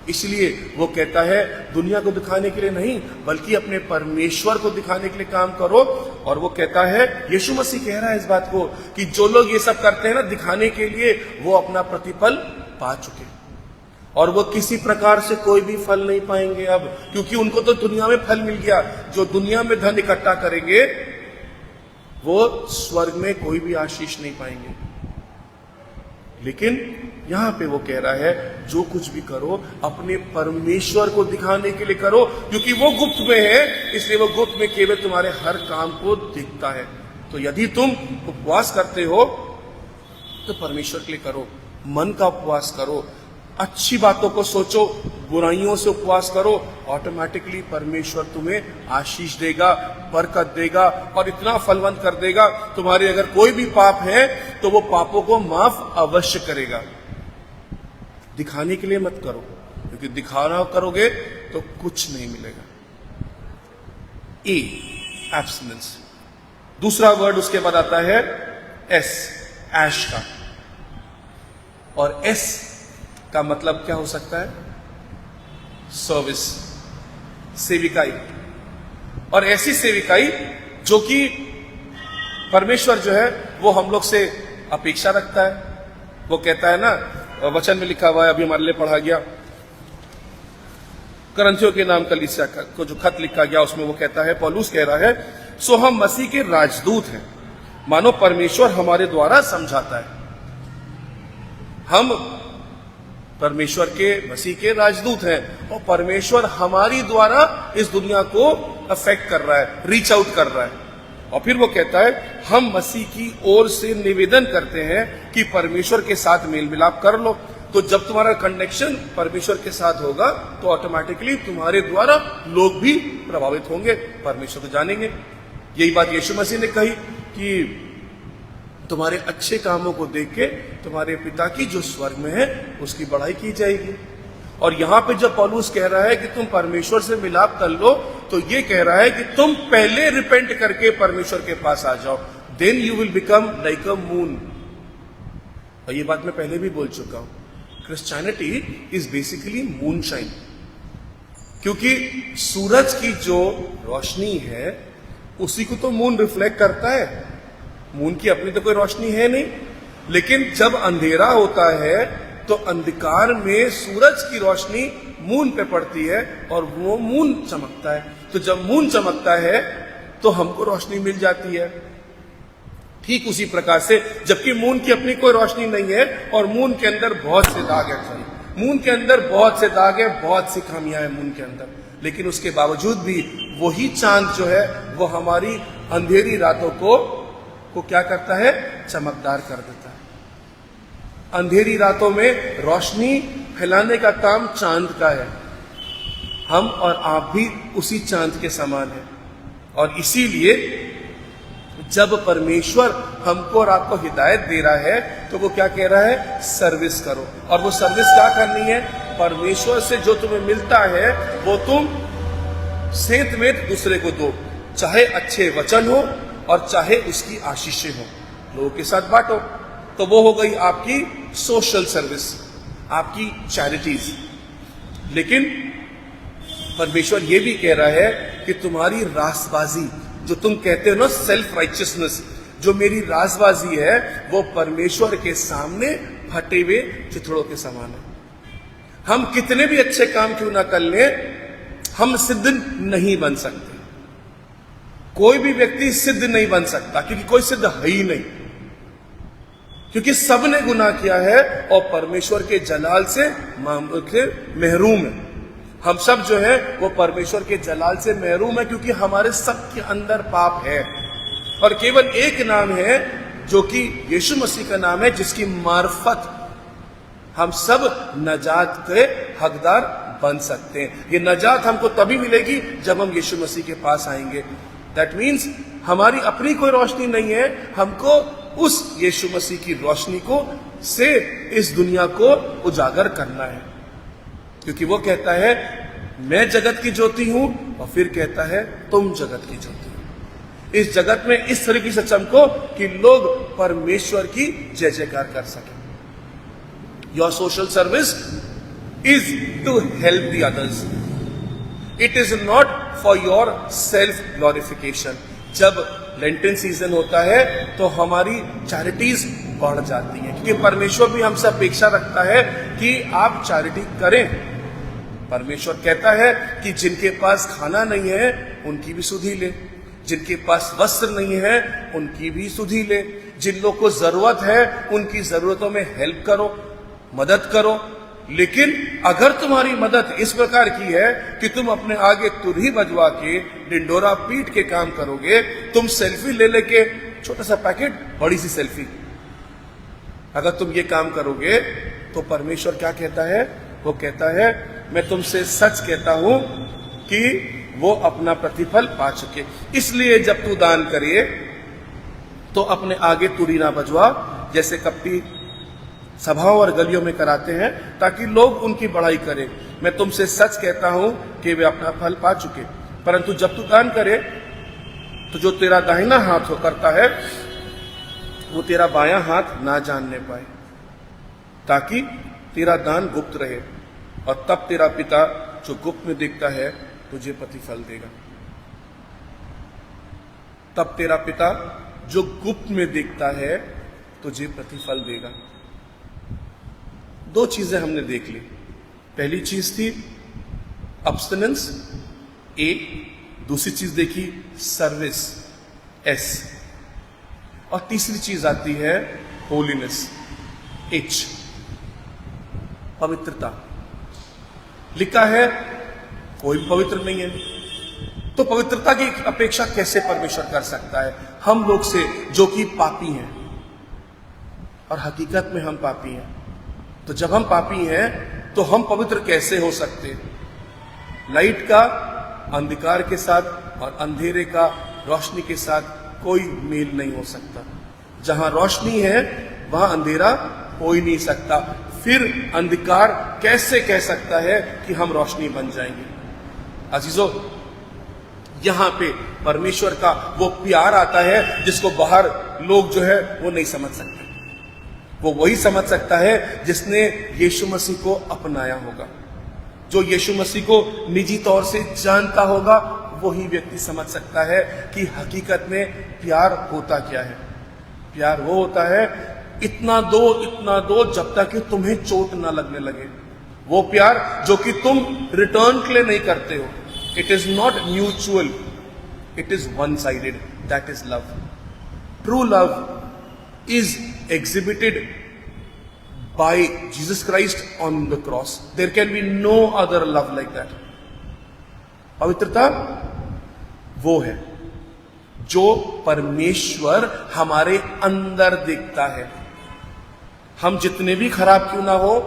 इसलिए वो कहता है दुनिया को दिखाने के लिए नहीं, बल्कि अपने परमेश्वर को दिखाने के लिए काम करो। और वो कहता है, यीशु मसीह कह रहा है इस बात को कि जो लोग ये सब करते हैं ना दिखाने के लिए, वो अपना प्रतिफल पा चुके, और वो किसी प्रकार से कोई भी फल नहीं पाएंगे अब, क्योंकि उनको तो दुनिया में फल मिल गया। जो दुनिया में धन इकट्ठा करेंगे वो स्वर्ग में कोई भी आशीष नहीं पाएंगे। लेकिन यहां पे वो कह रहा है जो कुछ भी करो अपने परमेश्वर को दिखाने के लिए करो, क्योंकि वो गुप्त में है, इसलिए वो गुप्त में केवल तुम्हारे हर काम को दिखता है। तो यदि तुम उपवास करते हो तो परमेश्वर के लिए करो, मन का उपवास करो, अच्छी बातों को सोचो, बुराइयों से उपवास करो, ऑटोमेटिकली परमेश्वर तुम्हें आशीष देगा, बरकत देगा और इतना फलवंत कर देगा। तुम्हारे अगर कोई भी पाप है तो वो पापों को माफ अवश्य करेगा। दिखाने के लिए मत करो, क्योंकि दिखाना करोगे तो कुछ नहीं मिलेगा। एब्सटिनेंस। दूसरा वर्ड उसके बाद आता है ऐश का, और एस का मतलब क्या हो सकता है? सर्विस, सेविकाई। और ऐसी सेविकाई जो कि परमेश्वर जो है वो हम लोग से अपेक्षा रखता है। वो कहता है ना, वचन में लिखा हुआ है, अभी हमारे लिए पढ़ा गया, करंथियों के नाम कलीसिया को जो खत लिखा गया उसमें वो कहता है, पौलुस कह रहा है, सो हम मसीह के राजदूत हैं, मानो परमेश्वर हमारे द्वारा समझाता है। हम परमेश्वर के, मसीह के राजदूत हैं, और परमेश्वर हमारी द्वारा इस दुनिया को अफेक्ट कर रहा है, रीच आउट कर रहा है। और फिर वो कहता है हम मसीह की ओर से निवेदन करते हैं कि परमेश्वर के साथ मेल मिलाप कर लो। तो जब तुम्हारा कनेक्शन परमेश्वर के साथ होगा तो ऑटोमेटिकली तुम्हारे द्वारा लोग भी प्रभावित होंगे, परमेश्वर को जानेंगे। यही बात यीशु मसीह ने कही कि तुम्हारे अच्छे कामों को देख के तुम्हारे पिता की जो स्वर्ग में है उसकी बड़ाई की जाएगी। और यहां पे जब पौलुस कह रहा है कि तुम परमेश्वर से मिलाप कर लो, तो ये कह रहा है कि तुम पहले रिपेंट करके परमेश्वर के पास आ जाओ, then you will become like a moon. और ये बात मैं पहले भी बोल चुका हूं, क्रिश्चियनिटी इज बेसिकली मूनशाइन, क्योंकि सूरज की जो रोशनी है उसी को तो मून रिफ्लेक्ट करता है। मून की अपनी तो कोई रोशनी है नहीं, लेकिन जब अंधेरा होता है तो अंधकार में सूरज की रोशनी मून पे पड़ती है और वो मून चमकता है। तो जब मून चमकता है तो हमको रोशनी मिल जाती है। ठीक उसी प्रकार से, जबकि मून की अपनी कोई रोशनी नहीं है और मून के अंदर बहुत से दाग है, मून के अंदर बहुत से दाग है, बहुत सी खामियां हैं मून के अंदर, लेकिन उसके बावजूद भी वही चांद जो है वो हमारी अंधेरी रातों को क्या करता है? चमकदार कर देता है। अंधेरी रातों में रोशनी फैलाने का काम चांद का है। हम और आप भी उसी चांद के समान हैं, और इसीलिए जब परमेश्वर हमको और आपको हिदायत दे रहा है तो वो क्या कह रहा है? सर्विस करो। और वो सर्विस क्या करनी है? परमेश्वर से जो तुम्हें मिलता है वो तुम सेंत में दूसरे को दो, चाहे अच्छे वचन हो और चाहे उसकी आशीषें हो, लोगों के साथ बांटो। तो वो हो गई आपकी सोशल सर्विस, आपकी चैरिटीज। लेकिन परमेश्वर ये भी कह रहा है कि तुम्हारी रासबाजी, जो तुम कहते हो ना सेल्फ राइचियसनेस, जो मेरी रासबाजी है वो परमेश्वर के सामने फटे हुए चिथड़ों के समान है। हम कितने भी अच्छे काम क्यों ना कर लें, हम सिद्ध नहीं बन सकते। कोई भी व्यक्ति सिद्ध नहीं बन सकता, क्योंकि कोई सिद्ध है ही नहीं, क्योंकि सबने गुनाह किया है और परमेश्वर के जलाल से महरूम है। हम सब जो है वो परमेश्वर के जलाल से महरूम है, क्योंकि हमारे सब के अंदर पाप है। और केवल एक नाम है जो कि यीशु मसीह का नाम है, जिसकी मार्फत हम सब नजात के हकदार बन सकते हैं। ये नजात हमको तभी मिलेगी जब हम यीशु मसीह के पास आएंगे। दैट मीन्स हमारी अपनी कोई रोशनी नहीं है, हमको उस यीशु मसीह की रोशनी को से इस दुनिया को उजागर करना है। क्योंकि वो कहता है मैं जगत की ज्योति हूं, और फिर कहता है तुम जगत की ज्योति हो। इस जगत में इस तरीके से चमको कि लोग परमेश्वर की जय जयकार कर सकें। Your social service is to help the others, it is not for your self glorification. जब लेंटन सीजन होता है तो हमारी चैरिटीज बढ़ जाती हैं, क्योंकि परमेश्वर भी हमसे अपेक्षा रखता है कि आप चैरिटी करें। परमेश्वर कहता है कि जिनके पास खाना नहीं है उनकी भी सुधि ले, जिनके पास वस्त्र नहीं है उनकी भी सुधि ले, जिन लोगों को जरूरत है उनकी जरूरतों में हेल्प करो, मदद करो। लेकिन अगर तुम्हारी मदद इस प्रकार की है कि तुम अपने आगे तुरही बजवा के डिंडोरा पीट के काम करोगे, तुम सेल्फी ले लेके, छोटा सा पैकेट बड़ी सी सेल्फी, अगर तुम ये काम करोगे तो परमेश्वर क्या कहता है? वो कहता है मैं तुमसे सच कहता हूं कि वो अपना प्रतिफल पा चुके। इसलिए जब तू दान करे तो अपने आगे तुरी ना बजवा, जैसे कपटी सभाओं और गलियों में कराते हैं, ताकि लोग उनकी बड़ाई करें। मैं तुमसे सच कहता हूं कि वे अपना फल पा चुके। परंतु जब तू दान करे तो जो तेरा दाहिना हाथ हो करता है वो तेरा बायां हाथ ना जानने पाए, ताकि तेरा दान गुप्त रहे, और तब तेरा पिता जो गुप्त में देखता है तुझे प्रतिफल देगा। तब तेरा पिता जो गुप्त में देखता है तुझे प्रतिफल देगा। दो चीजें हमने देख ली। पहली चीज थी अब्स्टिनेंस, ए। दूसरी चीज देखी सर्विस, एस। और तीसरी चीज आती है होलीनेस, एच, पवित्रता। लिखा है कोई पवित्र नहीं है, तो पवित्रता की अपेक्षा कैसे परमेश्वर कर सकता है हम लोग से जो कि पापी हैं? और हकीकत में हम पापी हैं। तो जब हम पापी हैं तो हम पवित्र कैसे हो सकते? लाइट का अंधकार के साथ और अंधेरे का रोशनी के साथ कोई मेल नहीं हो सकता। जहां रोशनी है वहां अंधेरा हो ही नहीं सकता। फिर अंधकार कैसे कह सकता है कि हम रोशनी बन जाएंगे? अजीजों, यहां पे परमेश्वर का वो प्यार आता है जिसको बाहर लोग जो है वो नहीं समझ सकते। वो वही समझ सकता है जिसने यीशु मसीह को अपनाया होगा। जो यीशु मसीह को निजी तौर से जानता होगा वही व्यक्ति समझ सकता है कि हकीकत में प्यार होता क्या है। प्यार वो होता है इतना दो जब तक कि तुम्हें चोट ना लगने लगे। वो प्यार जो कि तुम रिटर्न के लिए नहीं करते हो। It is not mutual, it is one sided. That is love. True love is exhibited by Jesus Christ on the cross. There can be no other love like that. पवित्रता वो है जो परमेश्वर हमारे अंदर देखता है। हम जितने भी खराब क्यों ना हो,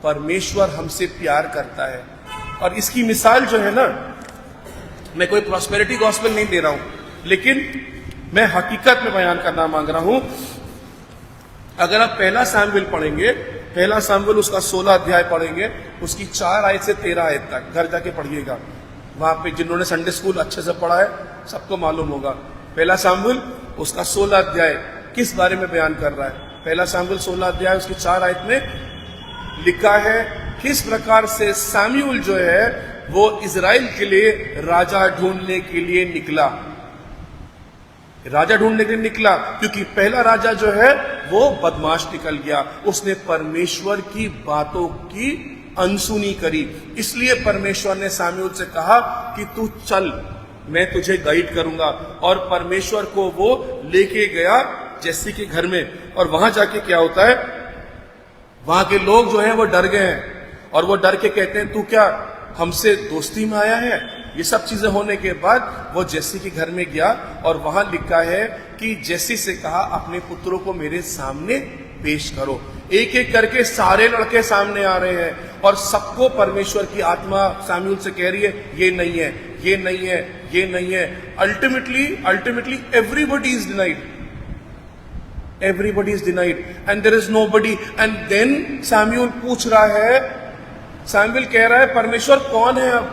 परमेश्वर हमसे प्यार करता है। और इसकी मिसाल जो है ना, मैं कोई प्रॉस्पेरिटी गॉस्पेल नहीं दे रहा हूं, लेकिन मैं हकीकत में बयान करना मांग रहा हूं। अगर आप पहला सामुएल पढ़ेंगे, पहला सामुएल उसका 16 अध्याय पढ़ेंगे, उसकी 4 आयत से 13 आयत तक घर जाके पढ़िएगा। वहां पे जिन्होंने संडे स्कूल अच्छे से पढ़ा है सबको मालूम होगा। पहला सामुएल उसका 16 अध्याय किस बारे में बयान कर रहा है? पहला सामुएल 16 अध्याय उसकी 4 आयत में लिखा है किस प्रकार से सामुएल जो है वो इजराइल के लिए राजा ढूंढने के लिए निकला। राजा ढूंढने के लिए निकला क्योंकि पहला राजा जो है वो बदमाश निकल गया। उसने परमेश्वर की बातों की अनसुनी करी। इसलिए परमेश्वर ने सामुएल से कहा कि तू चल, मैं तुझे गाइड करूंगा। और परमेश्वर को वो लेके गया जैसी के घर में। और वहां जाके क्या होता है, वहां के लोग जो हैं वो डर गए हैं और वो डर के कहते हैं तू क्या हमसे दोस्ती में आया है? ये सब चीजें होने के बाद वो जैसी के घर में गया और वहां लिखा है कि जैसी से कहा अपने पुत्रों को मेरे सामने पेश करो। एक एक करके सारे लड़के सामने आ रहे हैं और सबको परमेश्वर की आत्मा सैमुअल से कह रही है ये नहीं है, ये नहीं है, ये नहीं है। Ultimately everybody is denied, everybody is denied and there is nobody। and then Samuel पूछ रहा है, सैमुअल कह रहा है परमेश्वर कौन है अब?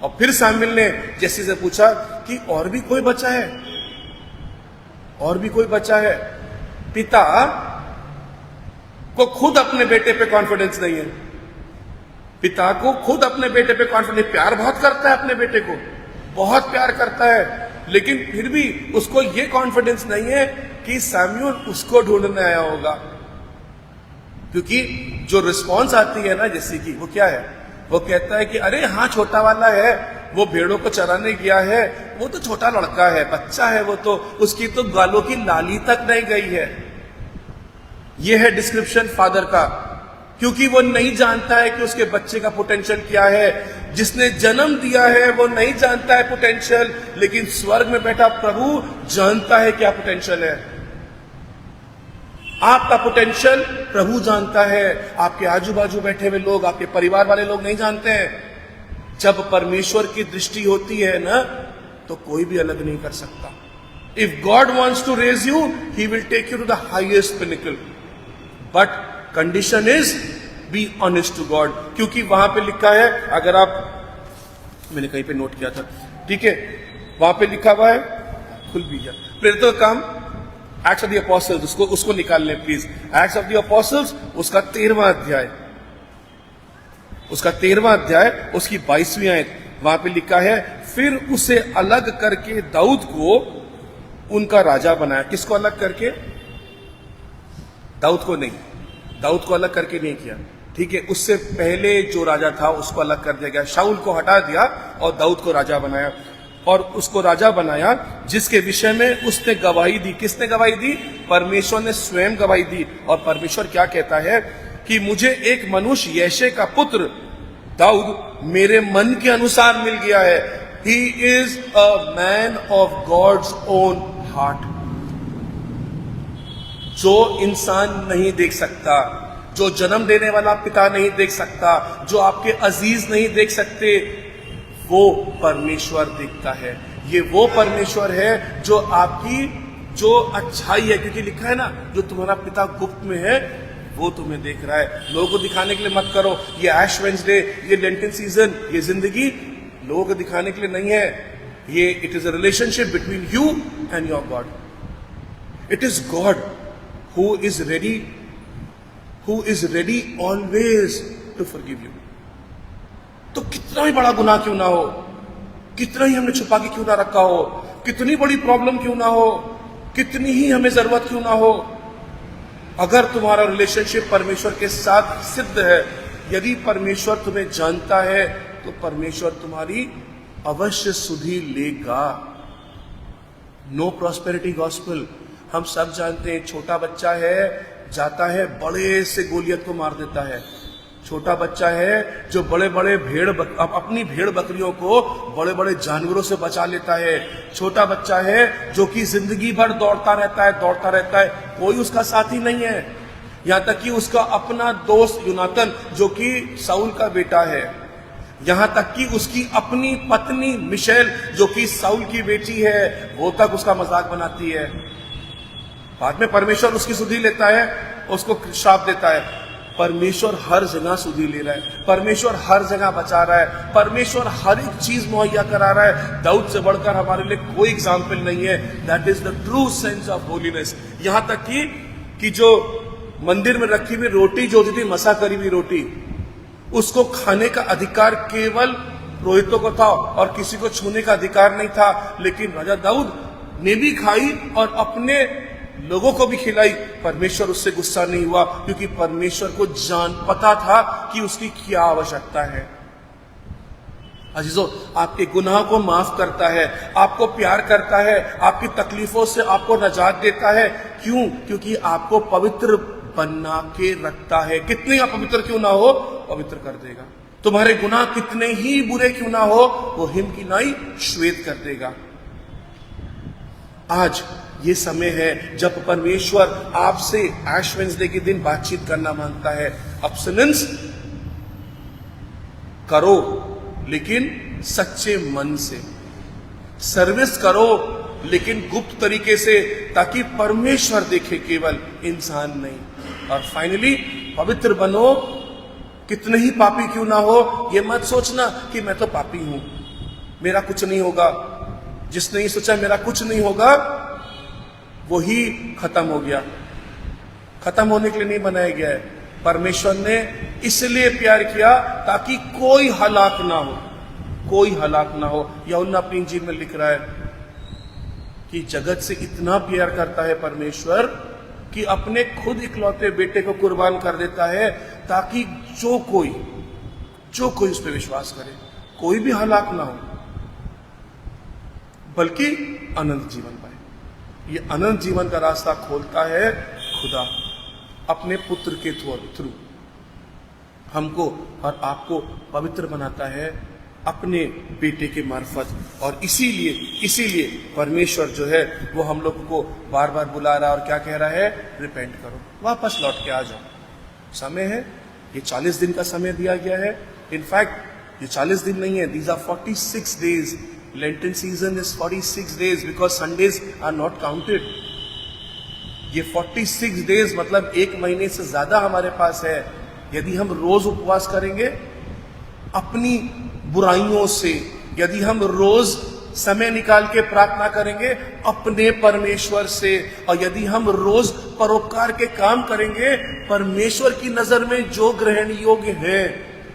और फिर सैमुअल ने जैसे से पूछा कि और भी कोई बचा है, और भी कोई बचा है? पिता को खुद अपने बेटे पे कॉन्फिडेंस नहीं है, पिता को खुद अपने बेटे पे कॉन्फिडेंस, प्यार बहुत करता है अपने बेटे को, बहुत प्यार करता है, लेकिन फिर भी उसको ये कॉन्फिडेंस नहीं है कि सैमुअल उसको ढूंढने आया होगा। क्योंकि जो रिस्पॉन्स आती है ना जैसे कि, वो क्या है? वो कहता है कि अरे हाँ छोटा वाला है, वो भेड़ों को चराने गया है, वो तो छोटा लड़का है, बच्चा है, वो तो उसकी तो गालों की लाली तक नहीं गई है। ये है डिस्क्रिप्शन फादर का, क्योंकि वो नहीं जानता है कि उसके बच्चे का पोटेंशियल क्या है। जिसने जन्म दिया है वो नहीं जानता है पोटेंशियल, लेकिन स्वर्ग में बैठा प्रभु जानता है क्या पोटेंशियल है। आपका पोटेंशियल प्रभु जानता है, आपके आजू बाजू बैठे हुए लोग, आपके परिवार वाले लोग नहीं जानते हैं। जब परमेश्वर की दृष्टि होती है ना, तो कोई भी अलग नहीं कर सकता। If God wants to raise you, he will take you to the highest pinnacle, but condition is be honest to God. क्योंकि वहां पे लिखा है, अगर आप, मैंने कहीं पे नोट किया था, ठीक है, वहां पे लिखा हुआ है, खुल भी गया, प्रेरितों का काम, एक्ट्स ऑफ द अपोस्टल्स, उसको निकाल लें please. Acts of the apostles, उसका 13वां अध्याय, उसका 13वां अध्याय, उसकी 22वीं आयत, वहां पे लिखा है, फिर उसे अलग करके दाऊद को उनका राजा बनाया। किसको अलग करके? दाऊद को नहीं, दाऊद को अलग करके नहीं किया, ठीक है। उससे पहले जो राजा था उसको अलग कर दिया गया, शाऊल को हटा दिया और दाऊद को राजा बनाया। और उसको राजा बनाया जिसके विषय में उसने गवाही दी। किसने गवाही दी? परमेश्वर ने स्वयं गवाही दी। और परमेश्वर क्या कहता है कि मुझे एक मनुष्य यैशे का पुत्र दाऊद मेरे मन के अनुसार मिल गया है। He is a man of God's own heart. जो इंसान नहीं देख सकता, जो जन्म देने वाला पिता नहीं देख सकता, जो आपके अजीज नहीं देख सकते, वो परमेश्वर देखता है। ये वो परमेश्वर है जो आपकी जो अच्छाई है, क्योंकि लिखा है ना, जो तुम्हारा पिता गुप्त में है वो तुम्हें देख रहा है। लोगों को दिखाने के लिए मत करो। ये ऐश वेंसडे, ये लेंटिन सीजन, ये जिंदगी लोगों को दिखाने के लिए नहीं है। ये it is a relationship between you and your God. It is God who is ready always to forgive you। तो कितना ही बड़ा गुनाह क्यों ना हो, कितना ही हमने छुपा के क्यों ना रखा हो, कितनी बड़ी प्रॉब्लम क्यों ना हो, कितनी ही हमें जरूरत क्यों ना हो, अगर तुम्हारा रिलेशनशिप परमेश्वर के साथ सिद्ध है, यदि परमेश्वर तुम्हें जानता है, तो परमेश्वर तुम्हारी अवश्य सुधि लेगा। No prosperity gospel. हम सब जानते हैं, छोटा बच्चा है, जाता है बड़े से गोलियत को मार देता है। छोटा बच्चा है जो बड़े बड़े अपनी भेड़ बकरियों को बड़े बड़े जानवरों से बचा लेता है। छोटा बच्चा है जो कि जिंदगी भर दौड़ता रहता है, कोई उसका साथी नहीं है। यहां तक कि उसका अपना दोस्त यूनातन जो कि साउल का बेटा है, यहां तक कि उसकी अपनी पत्नी मिशेल जो कि साउल की बेटी है, वो तक उसका मजाक बनाती है। बाद में परमेश्वर उसकी सुधि लेता है, उसको श्राप देता है। परमेश्वर हर जगह सुधि ले रहा है, परमेश्वर हर जगह बचा रहा है, परमेश्वर हर एक चीज मुहैया करा रहा है। दाऊद से बढ़कर हमारे लिए कोई एग्जाम्पल नहीं है। That is the true sense of holiness. यहां तक कि जो मंदिर में रखी हुई रोटी जो होती थी, मसा करी हुई रोटी, उसको खाने का अधिकार केवल पुरोहितों को था और किसी को छूने का अधिकार नहीं था। लेकिन राजा दाऊद ने भी खाई और अपने लोगों को भी खिलाई। परमेश्वर उससे गुस्सा नहीं हुआ, क्योंकि परमेश्वर को पता था कि उसकी क्या आवश्यकता है। अजीजों, आपके गुनाह को माफ करता है, आपको प्यार करता है, आपकी तकलीफों से आपको नजात देता है। क्यों? क्योंकि आपको पवित्र बना के रखता है। कितने आप पवित्र क्यों ना हो, पवित्र कर देगा। तुम्हारे गुनाह कितने ही बुरे क्यों ना हो, वो हिम की नाई श्वेत कर देगा। आज ये समय है जब परमेश्वर आपसे ऐश वेडनेसडे के दिन बातचीत करना मांगता है। अब्स्टिनेंस करो लेकिन सच्चे मन से, सर्विस करो लेकिन गुप्त तरीके से, ताकि परमेश्वर देखे, केवल इंसान नहीं। और फाइनली पवित्र बनो, कितने ही पापी क्यों ना हो। ये मत सोचना कि मैं तो पापी हूं, मेरा कुछ नहीं होगा। जिसने ये सोचा मेरा कुछ नहीं होगा, वो ही खत्म हो गया। खत्म होने के लिए नहीं बनाया गया है। परमेश्वर ने इसलिए प्यार किया ताकि कोई हलाक ना हो, कोई हलाक ना हो। यूहन्ना अपनी इंजील में लिख रहा है कि जगत से इतना प्यार करता है परमेश्वर कि अपने खुद इकलौते बेटे को कुर्बान कर देता है, ताकि जो कोई उस पर विश्वास करे, कोई भी हलाक ना हो, बल्कि अनंत जीवन पाए। ये अनंत जीवन का रास्ता खोलता है खुदा अपने पुत्र के थ्रू। हमको और आपको पवित्र बनाता है अपने बेटे के मार्फत। और इसीलिए परमेश्वर जो है वो हम लोगों को बार बार बुला रहा है और क्या कह रहा है, रिपेंट करो, वापस लौट के आ जाओ। समय है, ये 40 दिन का समय दिया गया है। इनफैक्ट ये 40 दिन नहीं है, these are 46 days. Lenten season is 46 days because Sundays are not counted. ये 46 डेज मतलब 1 महीने से ज्यादा हमारे पास है। यदि हम रोज उपवास करेंगे अपनी बुराइयों से, यदि हम रोज समय निकाल के प्रार्थना करेंगे अपने परमेश्वर से, और यदि हम रोज परोपकार के काम करेंगे परमेश्वर की नजर में जो ग्रहण योग्य है,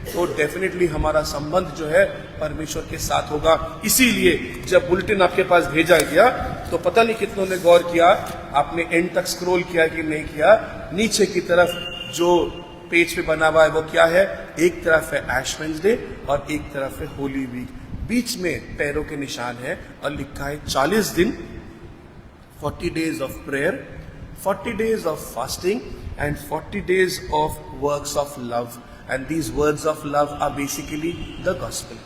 तो डेफिनेटली हमारा संबंध जो है परमेश्वर के साथ होगा। इसीलिए जब बुलेटिन आपके पास भेजा गया तो पता नहीं कितनों ने गौर किया, आपने एंड तक स्क्रॉल किया कि नहीं किया। नीचे की तरफ जो पेज पे बना हुआ है वो क्या है, एक तरफ है ऐश वेडनेसडे और एक तरफ है होली वीक। बीच में पैरों के निशान है और लिखा है 40 दिन, 40 days of prayer, 40 days of fasting and 40 days of works of love. And these words of love are basically the gospel.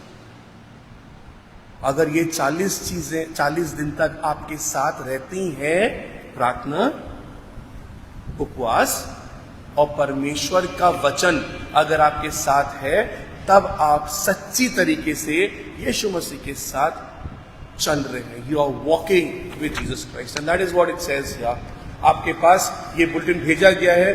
अगर ये 40 चीजें 40 दिन तक आपके साथ रहती हैं, प्रार्थना, उपवास और परमेश्वर का वचन अगर आपके साथ है, तब आप सच्ची तरीके से यीशु मसीह के साथ चल रहे हैं। You are walking with Jesus Christ and that is what it says here. आपके पास ये बुलेटिन भेजा गया है,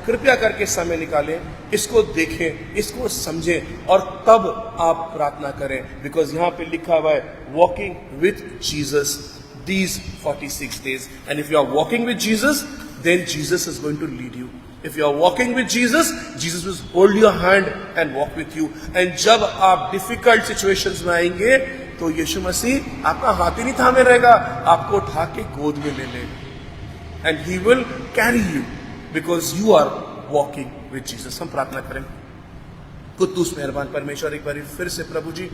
कृपया करके समय निकालें, इसको देखें, इसको समझें और तब आप प्रार्थना करें। बिकॉज यहां पे लिखा हुआ है walking with Jesus these 46 days, and if you are walking with Jesus, then Jesus is going to lead you. If you are walking with Jesus, Jesus will hold your hand and walk with you. And जब आप difficult situations में आएंगे तो यीशु मसीह आपका हाथ ही नहीं थामे रहेगा, आपको उठा के गोद में ले लेगा। And he will carry you because you are walking with Jesus. हम प्रार्थना करें। कुद्दूस मेहरबान परमेश्वर, एक बार फिर से प्रभु जी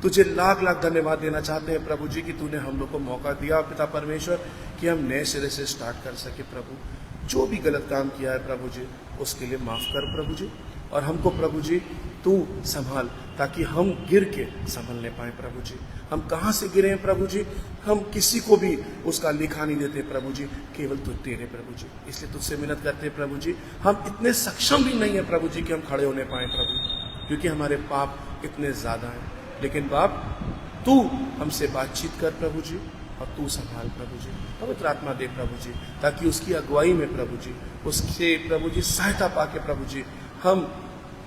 तुझे लाख लाख धन्यवाद देना चाहते हैं प्रभु जी कि तूने हम लोग को मौका दिया पिता परमेश्वर कि हम नए सिरे से स्टार्ट कर सके। प्रभु जो भी गलत काम किया है प्रभु जी उसके लिए माफ कर प्रभु जी, और हमको प्रभु जी तू संभाल ताकि हम गिर के संभलने पाए प्रभु जी। हम कहाँ से गिरे हैं प्रभु जी, हम किसी को भी उसका लिखा नहीं देते प्रभु जी, केवल तू तेरे प्रभु जी। इसलिए तुझसे मिन्नत करते हैं प्रभु जी, हम इतने सक्षम भी नहीं है प्रभु जी कि हम खड़े होने पाए प्रभु, क्योंकि हमारे पाप इतने ज्यादा हैं। लेकिन बाप तू हमसे बातचीत कर प्रभु जी और तू संभाल प्रभु जी, पवित्र आत्मा दे प्रभु जी, ताकि उसकी अगुवाई में प्रभु जी, उससे प्रभु जी सहायता पाके प्रभु जी हम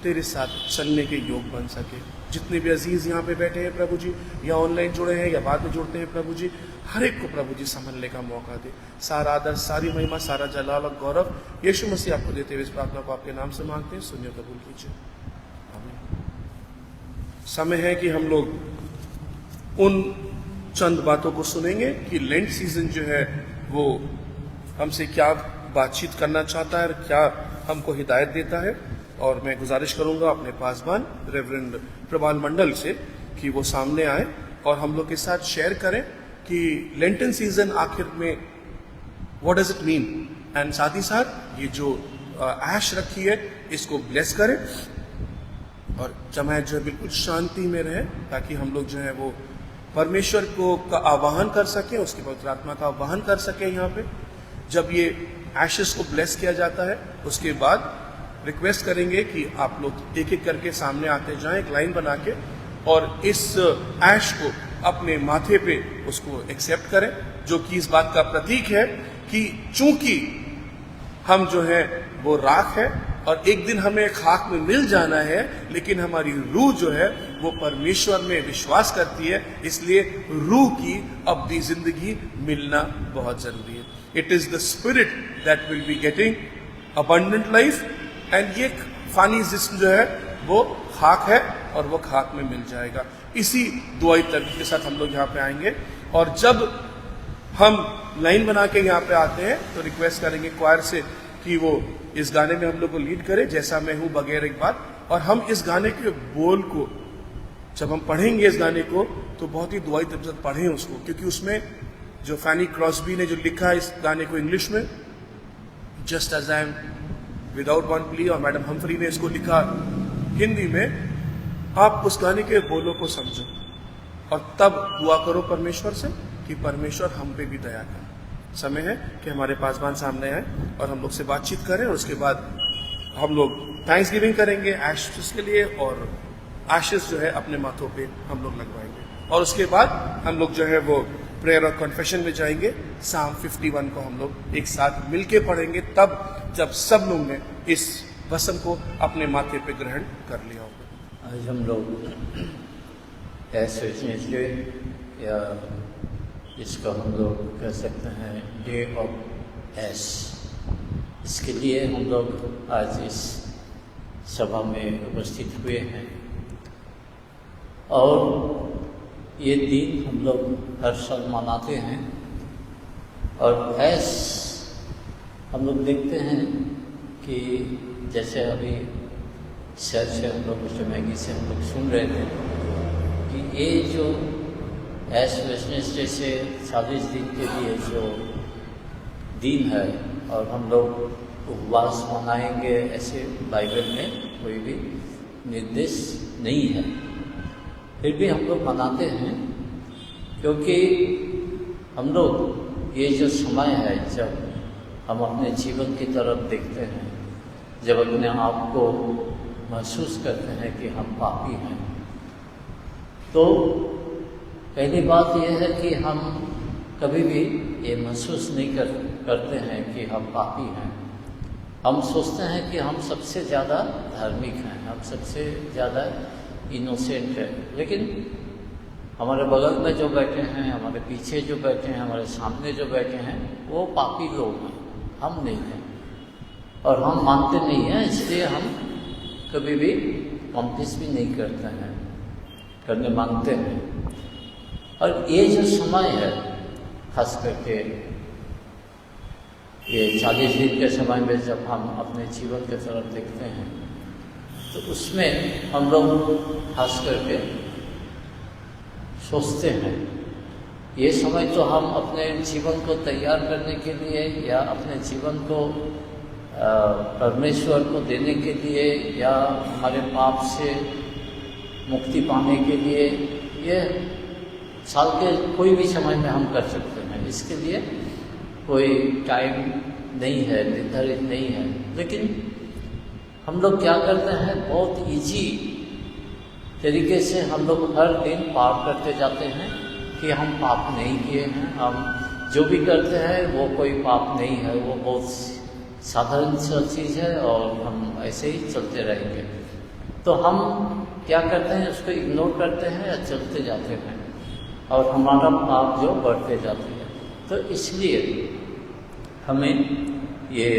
तेरे साथ चलने के योग बन सके। जितने भी अजीज यहाँ पे बैठे हैं प्रभु जी, या ऑनलाइन जुड़े हैं या बाद में जुड़ते हैं प्रभु जी, हर एक को प्रभु जी संभलने का मौका दे। सारा आदर, सारी महिमा, सारा जलाल और गौरव यीशु मसीह आपको देते हुए इस प्रार्थना को आपके नाम से मांगते हैं, सुनिए कबूल कीजिए। समय है कि हम लोग उन चंद बातों को सुनेंगे कि लेंट सीजन जो है वो हमसे क्या बातचीत करना चाहता है और क्या हमको हिदायत देता है। और मैं गुजारिश करूंगा अपने पासवान रेवरेंड प्रभाल मंडल से कि वो सामने आए और हम लोग के साथ शेयर करें कि लेंटन सीजन आखिर में what does it mean, and साथ ही साथ ये जो ऐश रखी है इसको ब्लेस करें और जमायत जो है बिल्कुल शांति में रहे, ताकि हम लोग जो है वो परमेश्वर को का आवाहन कर सके, उसकी पवित्र आत्मा का आवाहन कर सके। यहाँ पे जब ये एशेस को ब्लेस किया जाता है, उसके बाद रिक्वेस्ट करेंगे कि आप लोग एक एक करके सामने आते जाएं, एक लाइन बना के, और इस ऐश को अपने माथे पे उसको एक्सेप्ट करें, जो कि इस बात का प्रतीक है कि चूंकि हम जो है वो राख है और एक दिन हमें खाक में मिल जाना है, लेकिन हमारी रूह जो है वो परमेश्वर में विश्वास करती है, इसलिए रूह की अब्दी जिंदगी मिलना बहुत जरूरी है। It is the spirit that will be getting abundant life, and ये फानी जिस्म जो है वो खाक है और वो खाक में मिल जाएगा। इसी दुआई तर्क के साथ हम लोग यहाँ पे आएंगे, और जब हम लाइन बना के यहाँ पे आते हैं तो रिक्वेस्ट करेंगे क्वायर से कि वो इस गाने में हम लोग को लीड करे, जैसा मैं हूं बगैर एक बात। और हम इस गाने के बोल को जब हम पढ़ेंगे इस गाने को तो बहुत ही दुआई तर्क के साथ पढ़ें उसको, क्योंकि उसमें जो फैनी क्रॉस्बी ने जो लिखा है इस गाने को इंग्लिश में, just as I am without one plea, और मैडम हम्फ्री ने इसको लिखा हिंदी में। आप उस गाने के बोलों को समझो और तब दुआ करो परमेश्वर से कि परमेश्वर हम पे भी दया करे। समय है कि हमारे पासवान सामने आए और हम लोग से बातचीत करें, और उसके बाद हम लोग थैंक्स गिविंग करेंगे एशेस के लिए, और एशेस जो है अपने माथों पे हम लोग लगवाएंगे, और उसके बाद हम लोग जो है वो प्रेयर और कन्फेशन में जाएंगे। साम 51 को हम लोग एक साथ मिलके पढ़ेंगे, तब जब सब लोग ने इस वसम को अपने माथे पे ग्रहण कर लिया होगा। आज हम लोग ऐसे डे, या इसको हम लोग कह सकते हैं डे ऑफ एश, इसके लिए हम लोग आज इस सभा में उपस्थित हुए हैं। और ये दिन हम लोग हर साल मनाते हैं, और ऐश हम लोग देखते हैं कि जैसे अभी शहर से हम लोग मैगी से हम लोग सुन रहे थे कि ये जो ऐश वेडनेसडे से 40 दिन के लिए जो दिन है, और हम लोग उपवास मनाएंगे, ऐसे बाइबल में कोई भी निर्देश नहीं है, फिर भी हम लोग मनाते हैं, क्योंकि हम लोग ये जो समय है जब हम अपने जीवन की तरफ देखते हैं, जब अपने आप को महसूस करते हैं कि हम पापी हैं, तो पहली बात यह है कि हम कभी भी ये महसूस नहीं करते हैं कि हम पापी हैं। हम सोचते हैं कि हम सबसे ज़्यादा धार्मिक हैं, हम सबसे ज़्यादा इनोसेंट हैं, लेकिन हमारे बगल में जो बैठे हैं, हमारे पीछे जो बैठे हैं, हमारे सामने जो बैठे हैं, वो पापी लोग हैं, हम नहीं हैं, और हम मानते नहीं हैं, इसलिए हम कभी भी कॉम्प्लेक्स भी नहीं करते हैं, करने मांगते हैं। और ये जो समय है, खास करके ये 40 दिन के समय में जब हम अपने जीवन की तरफ देखते हैं, तो उसमें हम लोग खास करके सोचते हैं, ये समय तो हम अपने जीवन को तैयार करने के लिए, या अपने जीवन को परमेश्वर को देने के लिए, या हमारे पाप से मुक्ति पाने के लिए, ये साल के कोई भी समय में हम कर सकते हैं, इसके लिए कोई टाइम नहीं है, निर्धारित नहीं है। लेकिन हम लोग क्या करते हैं, बहुत इजी तरीके से हम लोग हर दिन पार करते जाते हैं कि हम पाप नहीं किए हैं, हम जो भी करते हैं वो कोई पाप नहीं है, वो बहुत साधारण सा चीज़ है, और हम ऐसे ही चलते रहेंगे। तो हम क्या करते हैं, उसको इग्नोर करते हैं या चलते जाते हैं, और हमारा पाप जो बढ़ते जाते हैं। तो इसलिए हमें ये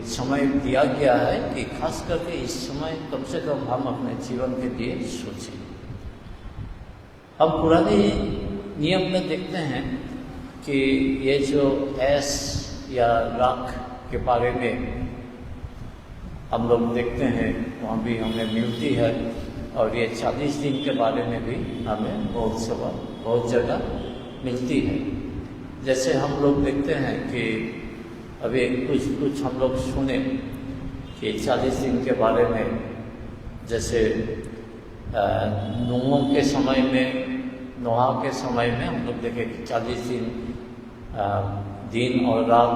समय दिया गया है कि खास करके इस समय कम से कम हम अपने जीवन के लिए सोचें। हम पुराने नियम में देखते हैं कि ये जो ऐश या राख के बारे में हम लोग देखते हैं, वहाँ भी हमें मिलती है, और ये 40 दिन के बारे में भी हमें बहुत जगह मिलती है। जैसे हम लोग देखते हैं कि अभी कुछ हम लोग सुने कि 40 दिन के बारे में, जैसे नूह के समय में नोहा के समय में हम लोग देखे कि 40 दिन और रात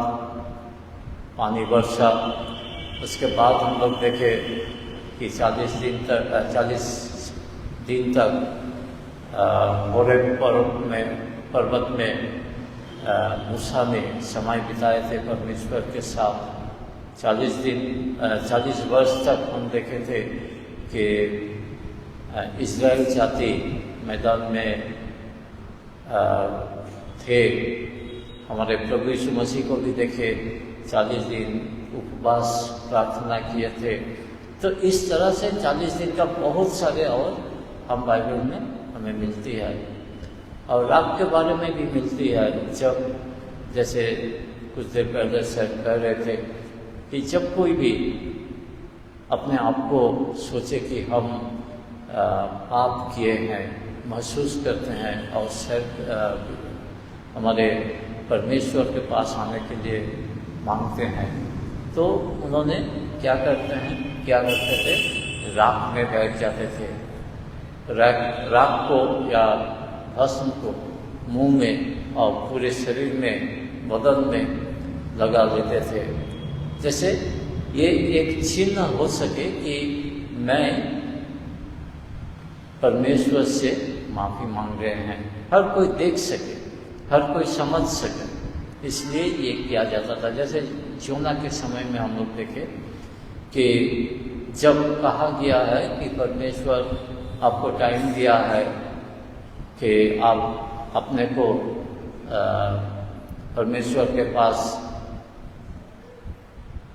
पानी वर्षा। उसके बाद हम लोग देखे कि 40 दिन तक होरेब पर्वत में मूसा ने समय बिताए थे परमेश्वर के साथ। 40 वर्ष तक हम देखे थे कि इज़राइल जाति मैदान में थे। हमारे प्रभु यीशु मसीह को भी देखे 40 दिन उपवास प्रार्थना किए थे। तो इस तरह से 40 दिन का बहुत सारे और हम बाइबल में हमें मिलती है। और रात के बारे में भी मिलती है। जब जैसे कुछ देर पहले सर कह रहे थे कि जब कोई भी अपने आप को सोचे कि हम पाप किए हैं, महसूस करते हैं और हमारे परमेश्वर के पास आने के लिए मांगते हैं, तो उन्होंने क्या करते थे, राख में बैठ जाते थे। राख को या भस्म को मुंह में और पूरे शरीर में, बदन में लगा लेते थे, जैसे ये एक चिन्ह हो सके कि मैं परमेश्वर से माफ़ी मांग रहे हैं, हर कोई देख सके, हर कोई समझ सके, इसलिए ये किया जाता था। जैसे जोना के समय में हम लोग देखे कि जब कहा गया है कि परमेश्वर आपको टाइम दिया है कि आप अपने को परमेश्वर के पास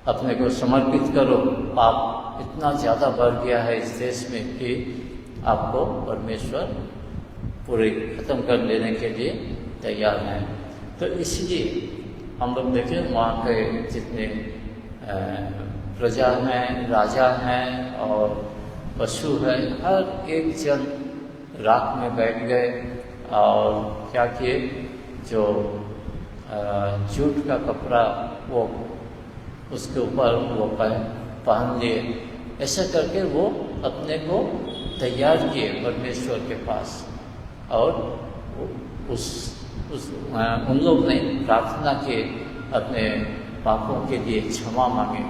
अपने को समर्पित करो, पाप इतना ज़्यादा बढ़ गया है इस देश में कि आपको परमेश्वर पूरे ख़त्म कर लेने के लिए तैयार हैं। तो इसलिए हम लोग देखें वहाँ के जितने प्रजा हैं, राजा हैं और पशु हैं, हर एक जन राख में बैठ गए और क्या किए, जो जूट का कपड़ा वो उसके ऊपर वो पहन लिए। ऐसा करके वो अपने को तैयार किए परमेश्वर के पास, और उन लोग ने प्रार्थना किए, अपने पापों के लिए क्षमा मांगे।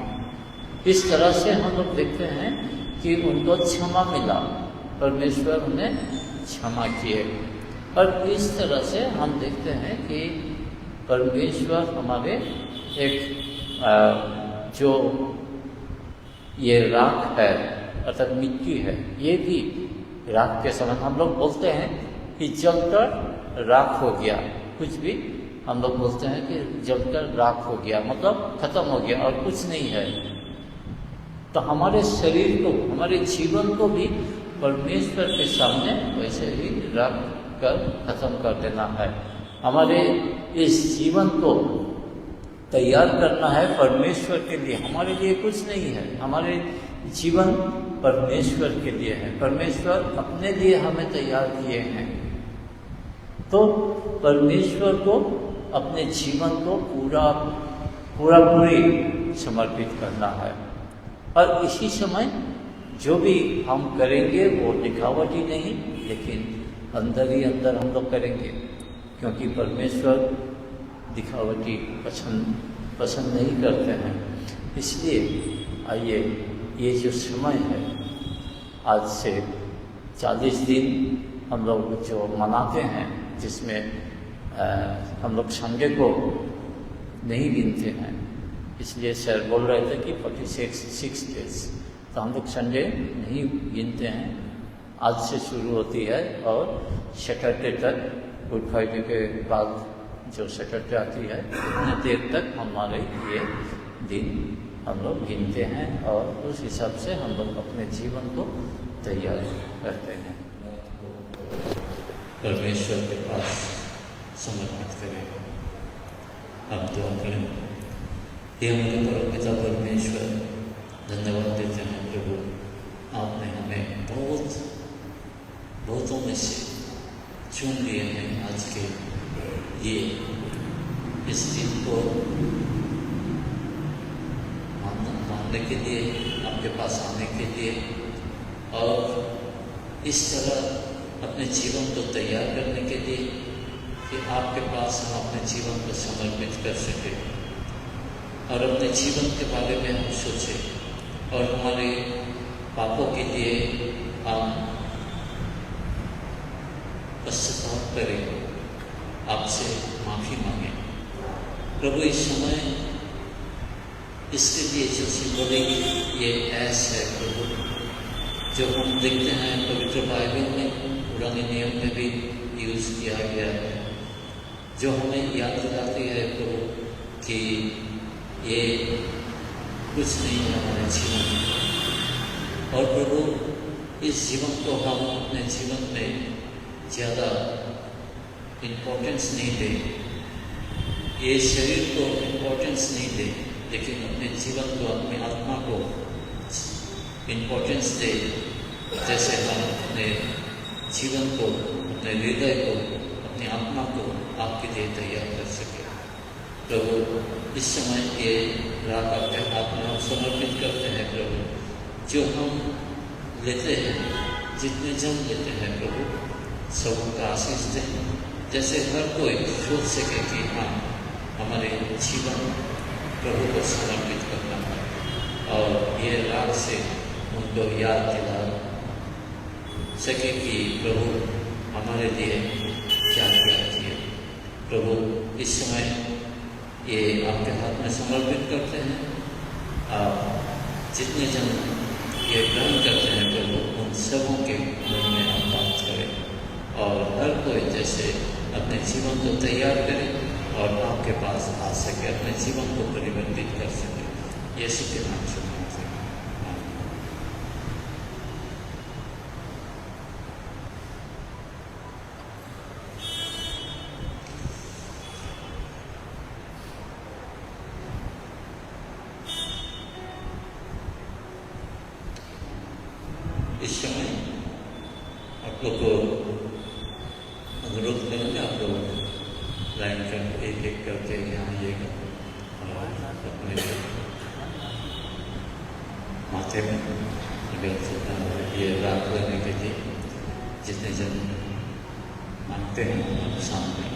इस तरह से हम लोग देखते हैं कि उनको क्षमा मिला, परमेश्वर उन्हें क्षमा किए। और इस तरह से हम देखते हैं कि परमेश्वर हमारे एक जो ये राख है अर्थात मिट्टी है, ये भी राख के समान। हम लोग बोलते हैं कि जलकर राख हो गया, कुछ भी हम लोग बोलते हैं कि जलकर राख हो गया, मतलब खत्म हो गया और कुछ नहीं है। तो हमारे शरीर को, हमारे जीवन को भी परमेश्वर के सामने वैसे ही रख कर खत्म कर देना है। हमारे इस जीवन को तैयार करना है परमेश्वर के लिए, हमारे लिए कुछ नहीं है। हमारे जीवन परमेश्वर के लिए है, परमेश्वर अपने लिए हमें तैयार किए हैं। तो परमेश्वर को अपने जीवन को पूरी समर्पित करना है। और इसी समय जो भी हम करेंगे वो दिखावटी नहीं, लेकिन अंदर ही अंदर हम लोग करेंगे, क्योंकि परमेश्वर दिखावटी पसंद नहीं करते हैं। इसलिए आइए, ये जो समय है, आज से 40 दिन हम लोग जो मनाते हैं, जिसमें हम लोग संडे को नहीं गिनते हैं, इसलिए सर बोल रहे थे कि 46 डेज, तो हम लोग संडे नहीं गिनते हैं। आज से शुरू होती है और सैटरडे तक, गुड फ्राइडे के बाद जो सैटरडे आती है, उतने देर तक हमारे ये दिन हम लोग गिनते हैं और उस हिसाब से हम लोग अपने जीवन को तैयार करते हैं। परमेश्वर के पास समर्पित करें। हम दुआ करें। हे हमारे परम पिता परमेश्वर, धन्यवाद देते हैं प्रभु, आपने हमें बहुतों में से चुन लिए हैं आज के ये इस दिन को मानने के लिए, आपके पास आने के लिए, और इस तरह अपने जीवन को तैयार करने के लिए कि आपके पास हम अपने जीवन को समर्पित कर सकें और अपने जीवन के बारे में हम सोचें और हमारे पापों के लिए हम पश्चाताप करें, आपसे माफ़ी मांगें। प्रभु इस समय इसके लिए जो सिंबॉलिक ये ऐस है प्रभु, जो हम देखते हैं पवित्र बाइबल में, पुराने नियम में भी यूज़ किया गया है, जो हमें याद दिलाती है प्रभु कि ये कुछ नहीं है हमारे जीवन में। और प्रभु इस जीवन को हम अपने जीवन में ज़्यादा इम्पोर्टेंस नहीं दें, ये शरीर को इम्पोर्टेंस नहीं दें, लेकिन अपने जीवन को, अपनी आत्मा को इम्पोर्टेंस दे, जैसे हम अपने जीवन को, अपने हृदय को, अपनी आत्मा को आपके लिए तैयार कर सके। प्रभु इस समय ये रात आपके हाथ में हम समर्पित करते हैं प्रभु, जो हम लेते हैं, जितने जन लेते हैं प्रभु, सबों का आशीष दें, जैसे हर कोई सोच सके कि हाँ, हमारे जीवन प्रभु को समर्पित करना है और ये रात से उनको याद दिला सके कि प्रभु हमारे लिए क्या क्या किए। प्रभु इस समय ये आपके हाथ में समर्पित करते हैं। आप जितने जन ये ग्रहण करते हैं प्रभु, उन सबों के मन में आप बात करें और हर कोई जैसे अपने जीवन को तैयार करे और आपके पास आ सके, अपने जीवन को परिवर्तित कर सके। यीशु के नाम से मांगते हैं। इस समय आप लोग को अनुरोध करेंगे, आप लोग लाइन कर एक एक करके यहाँ आइएगा और अपने माथे में ये रात करने के लिए जितने जन मांगते हैं हम सामने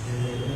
Amen.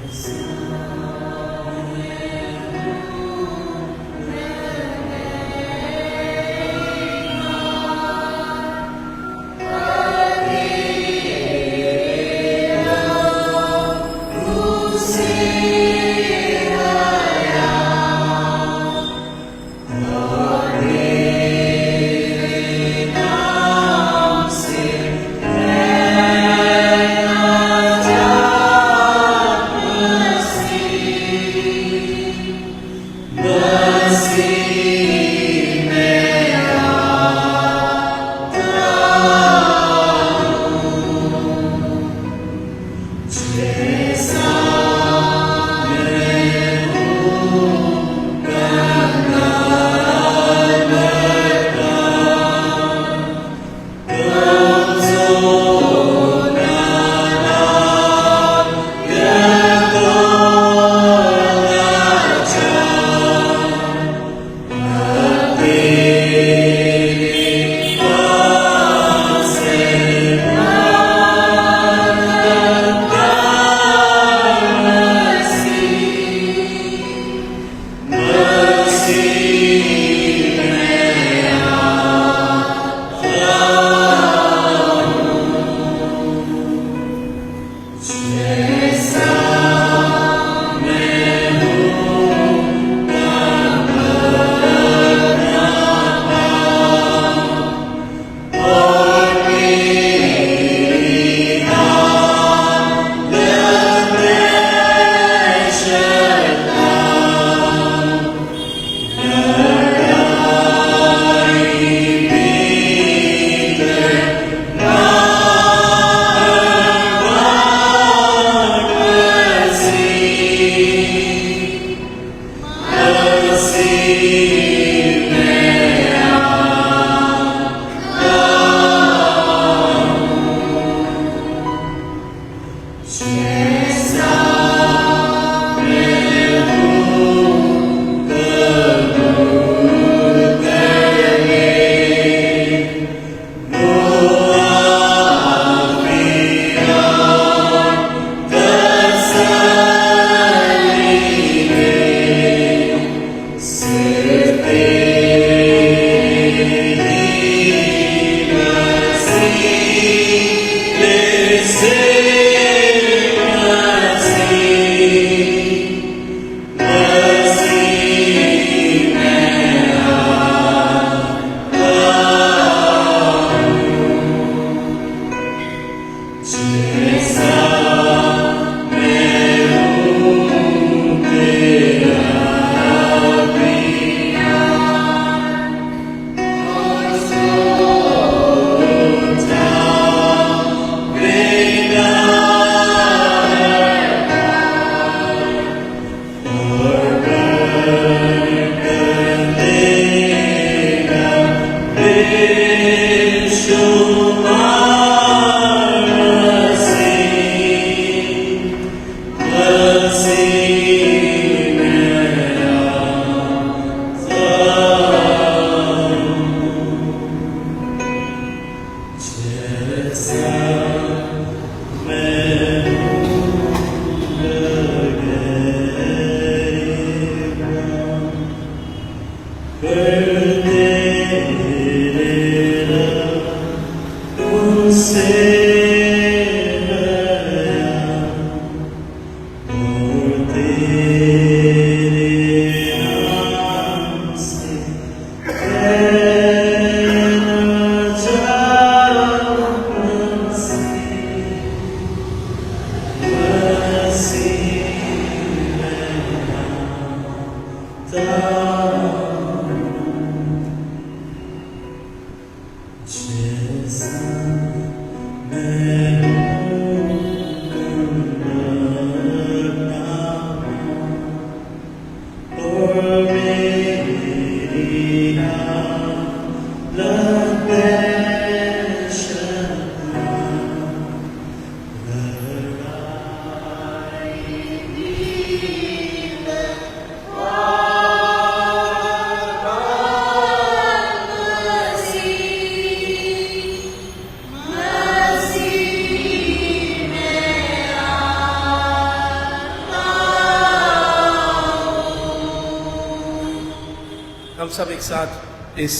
हम सब एक साथ इस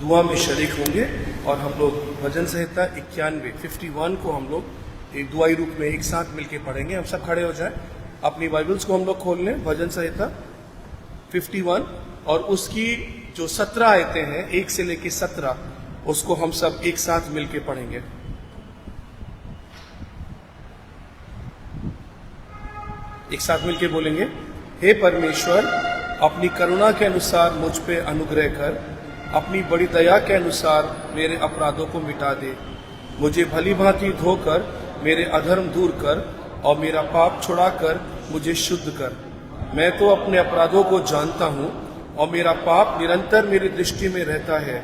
दुआ में शरीक होंगे और हम लोग भजन संहिता 51 को हम लोग एक दुआई रूप में एक साथ मिलके पढ़ेंगे। हम सब खड़े हो जाएं, अपनी बाइबल्स को हम लोग खोल लें। भजन संहिता 51 और उसकी जो 17 आयतें हैं 1 से लेके 17, उसको हम सब एक साथ मिलके पढ़ेंगे। एक साथ मिलके बोलेंगे, हे परमेश्वर, अपनी करुणा के अनुसार मुझ पे अनुग्रह कर, अपनी बड़ी दया के अनुसार मेरे अपराधों को मिटा दे। मुझे भली भांति धोकर मेरे अधर्म दूर कर और मेरा पाप छुड़ाकर मुझे शुद्ध कर। मैं तो अपने अपराधों को जानता हूँ और मेरा पाप निरंतर मेरी दृष्टि में रहता है।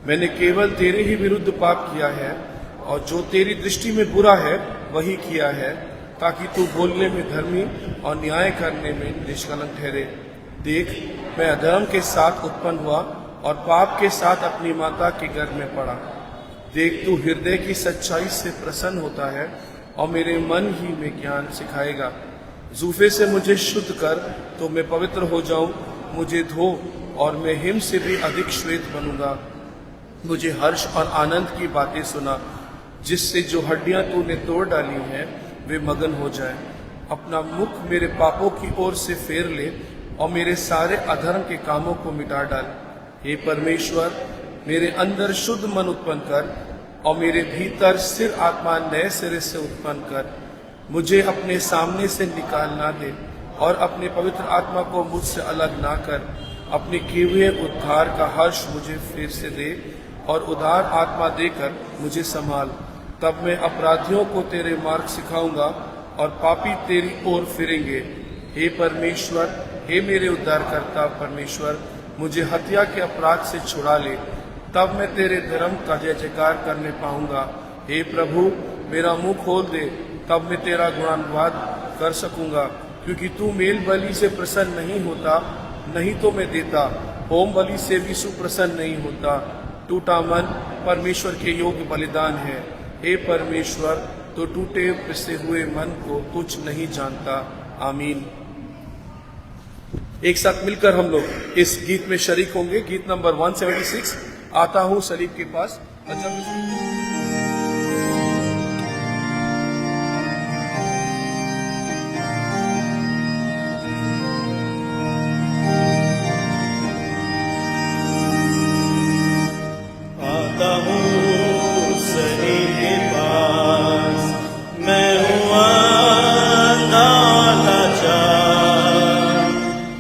मैंने केवल तेरे ही विरुद्ध पाप किया है और जो तेरी दृष्टि में बुरा है वही किया है, ताकि तू बोलने में धर्मी और न्याय करने में निष्कलंक ठहरे। देख, मैं अधर्म के साथ उत्पन्न हुआ और पाप के साथ अपनी माता के गर्भ में पड़ा। देख, तू हृदय की सच्चाई से प्रसन्न होता है और मेरे मन ही में ज्ञान सिखाएगा। जूफे से मुझे शुद्ध कर तो मैं पवित्र हो जाऊं। मुझे धो और मैं हिम से भी अधिक श्वेत बनूंगा। मुझे हर्ष और आनंद की बातें सुना, जिससे जो हड्डियां तूने तोड़ डाली हैं वे मगन हो जाएं। अपना मुख मेरे पापों की ओर से फेर ले और मेरे सारे अधर्म के कामों को मिटा डाल। हे परमेश्वर, मेरे अंदर शुद्ध मन उत्पन्न कर और मेरे भीतर स्थिर आत्मा नए सिरे से उत्पन्न कर। मुझे अपने सामने से निकाल ना दे और अपने पवित्र आत्मा को मुझसे अलग ना कर। अपने किए हुए उद्धार का हर्ष मुझे फिर से दे और उदार आत्मा देकर मुझे संभाल। तब मैं अपराधियों को तेरे मार्ग सिखाऊंगा और पापी तेरी ओर फिरेंगे। हे परमेश्वर, हे मेरे उद्धारकर्ता परमेश्वर, मुझे हत्या के अपराध से छुड़ा ले, तब मैं तेरे धर्म का जय जयकार करने पाऊंगा। हे प्रभु, मेरा मुंह खोल दे, तब मैं तेरा गुणानुवाद कर सकूंगा। क्योंकि तू मेल बलि से प्रसन्न नहीं होता, नहीं तो मैं देता। होम बलि से भी सुप्रसन्न नहीं होता। टूटा मन परमेश्वर के योग्य बलिदान है। हे परमेश्वर, तो टूटे पिसे हुए मन को तुच्छ नहीं जानता। आमीन। एक साथ मिलकर हम लोग इस गीत में शरीक होंगे। गीत नंबर 176, आता हूं सलीब के पास। आता हूँ सलीब के पास, मैं हूँ अंधा लाचार,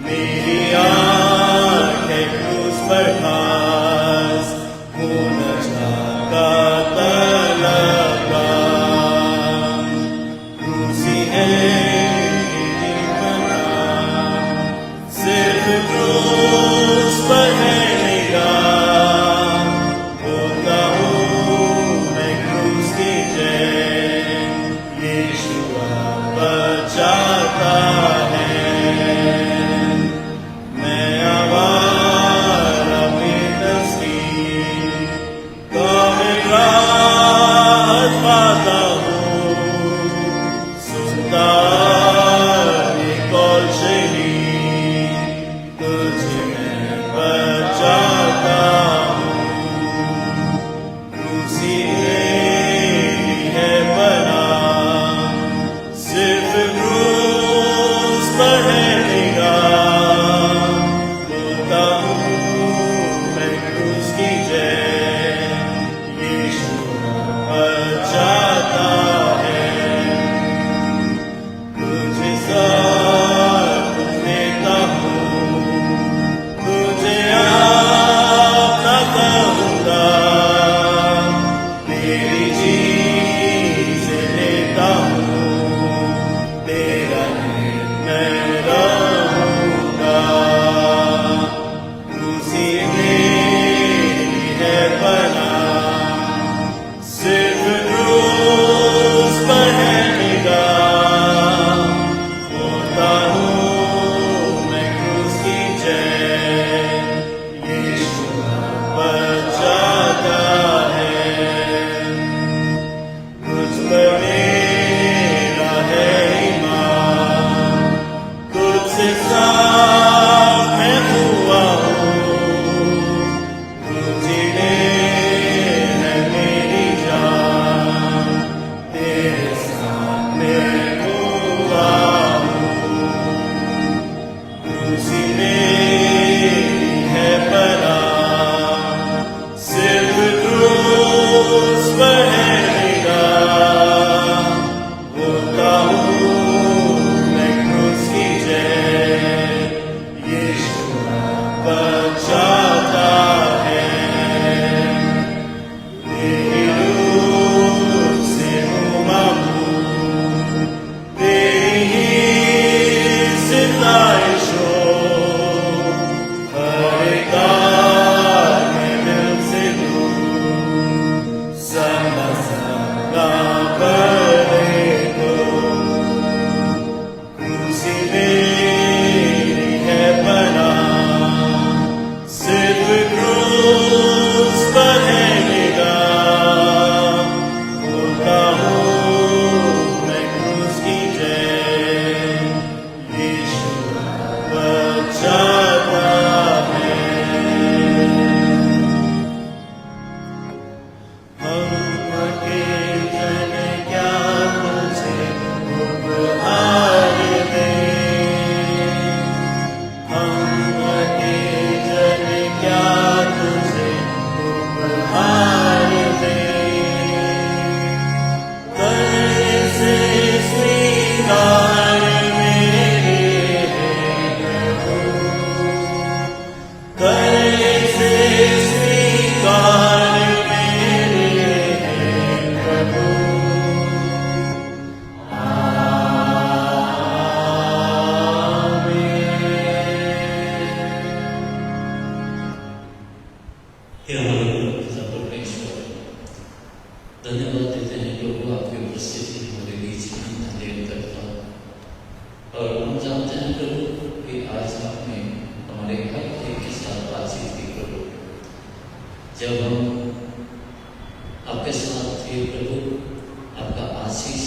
मेरी आँखें क्रूस पर खास, हूँ नजारा तलबगार। क्रूसी है मेरी बना, सिर्फ क्रूस पर है निगाह, पिता परमेश्वर, धन्यवाद देते हैं प्रभु आपकी उपस्थिति हमारे बीच में देर तक था। और हम जानते हैं प्रभु कि आज आपने हमारे हर एक के साथ बातचीत की प्रभु। जब हम आपके साथ थे प्रभु, आपका आशीष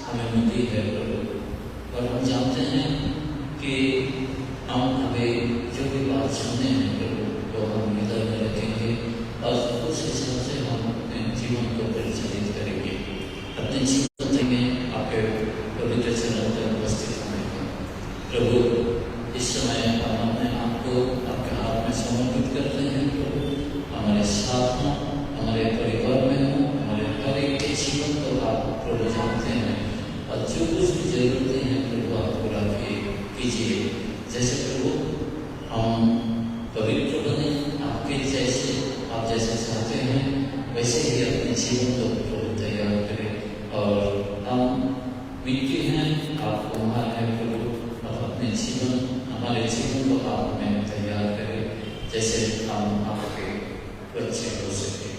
हमें मिली है प्रभु। और हम जानते हैं कि हम हमें जो भी बात सुनने हैं प्रभु, वो हम हृदय में रखेंगे और उस हिसाब से हम अपने जीवन को परिचालित करेंगे। अपने जीवन में आपके पवित्र चरणों में उपस्थित होंगे प्रभु। इस समय हम अपने आप को आपके हाथ में समर्पित करते हैं प्रभु। हमारे साथ हों, हमारे परिवार में हों, हमारे हर एक के जीवन को आप प्रभु जानते हैं और जो कुछ भी जरूरतें हैं प्रभु आप पूरा कीजिए। जैसे प्रभु हम पवित्र बने आपके जैसे, आप जैसे चाहते हैं वैसे ही अपने जीवन को प्रभु तैयार करें। और हम मिट्टी हैं, आप कुम्हार हैं प्रभु, और अपने जीवन हमारे जीवन को आप हमें तैयार करें जैसे हम आपके बच्चे हो सके।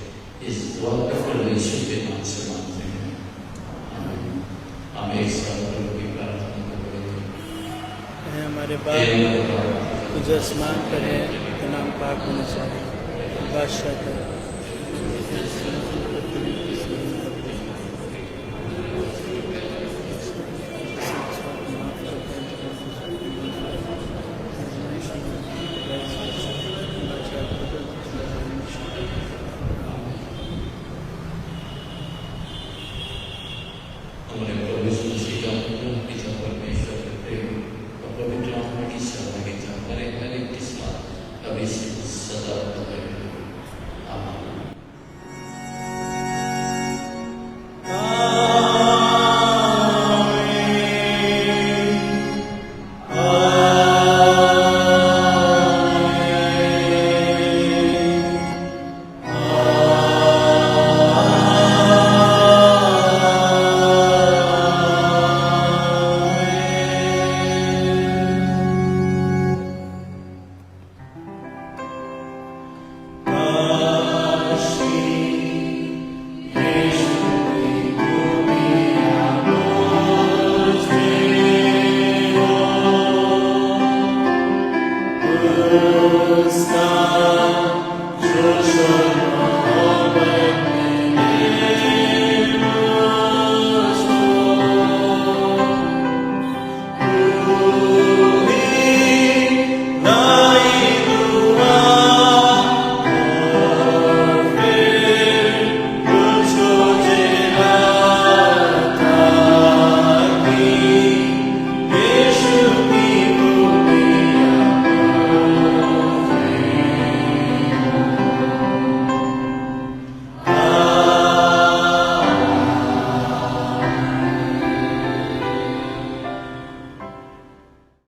इस दुआ को प्रभु यीशु के नाम से मांगते हैं, आमीन। हम एक साथ प्रभु की प्रार्थना करेंगे। हमारे बाप तुझे स्मरण करें, तो नाम पाक होना चाहिए, बादशाह करें।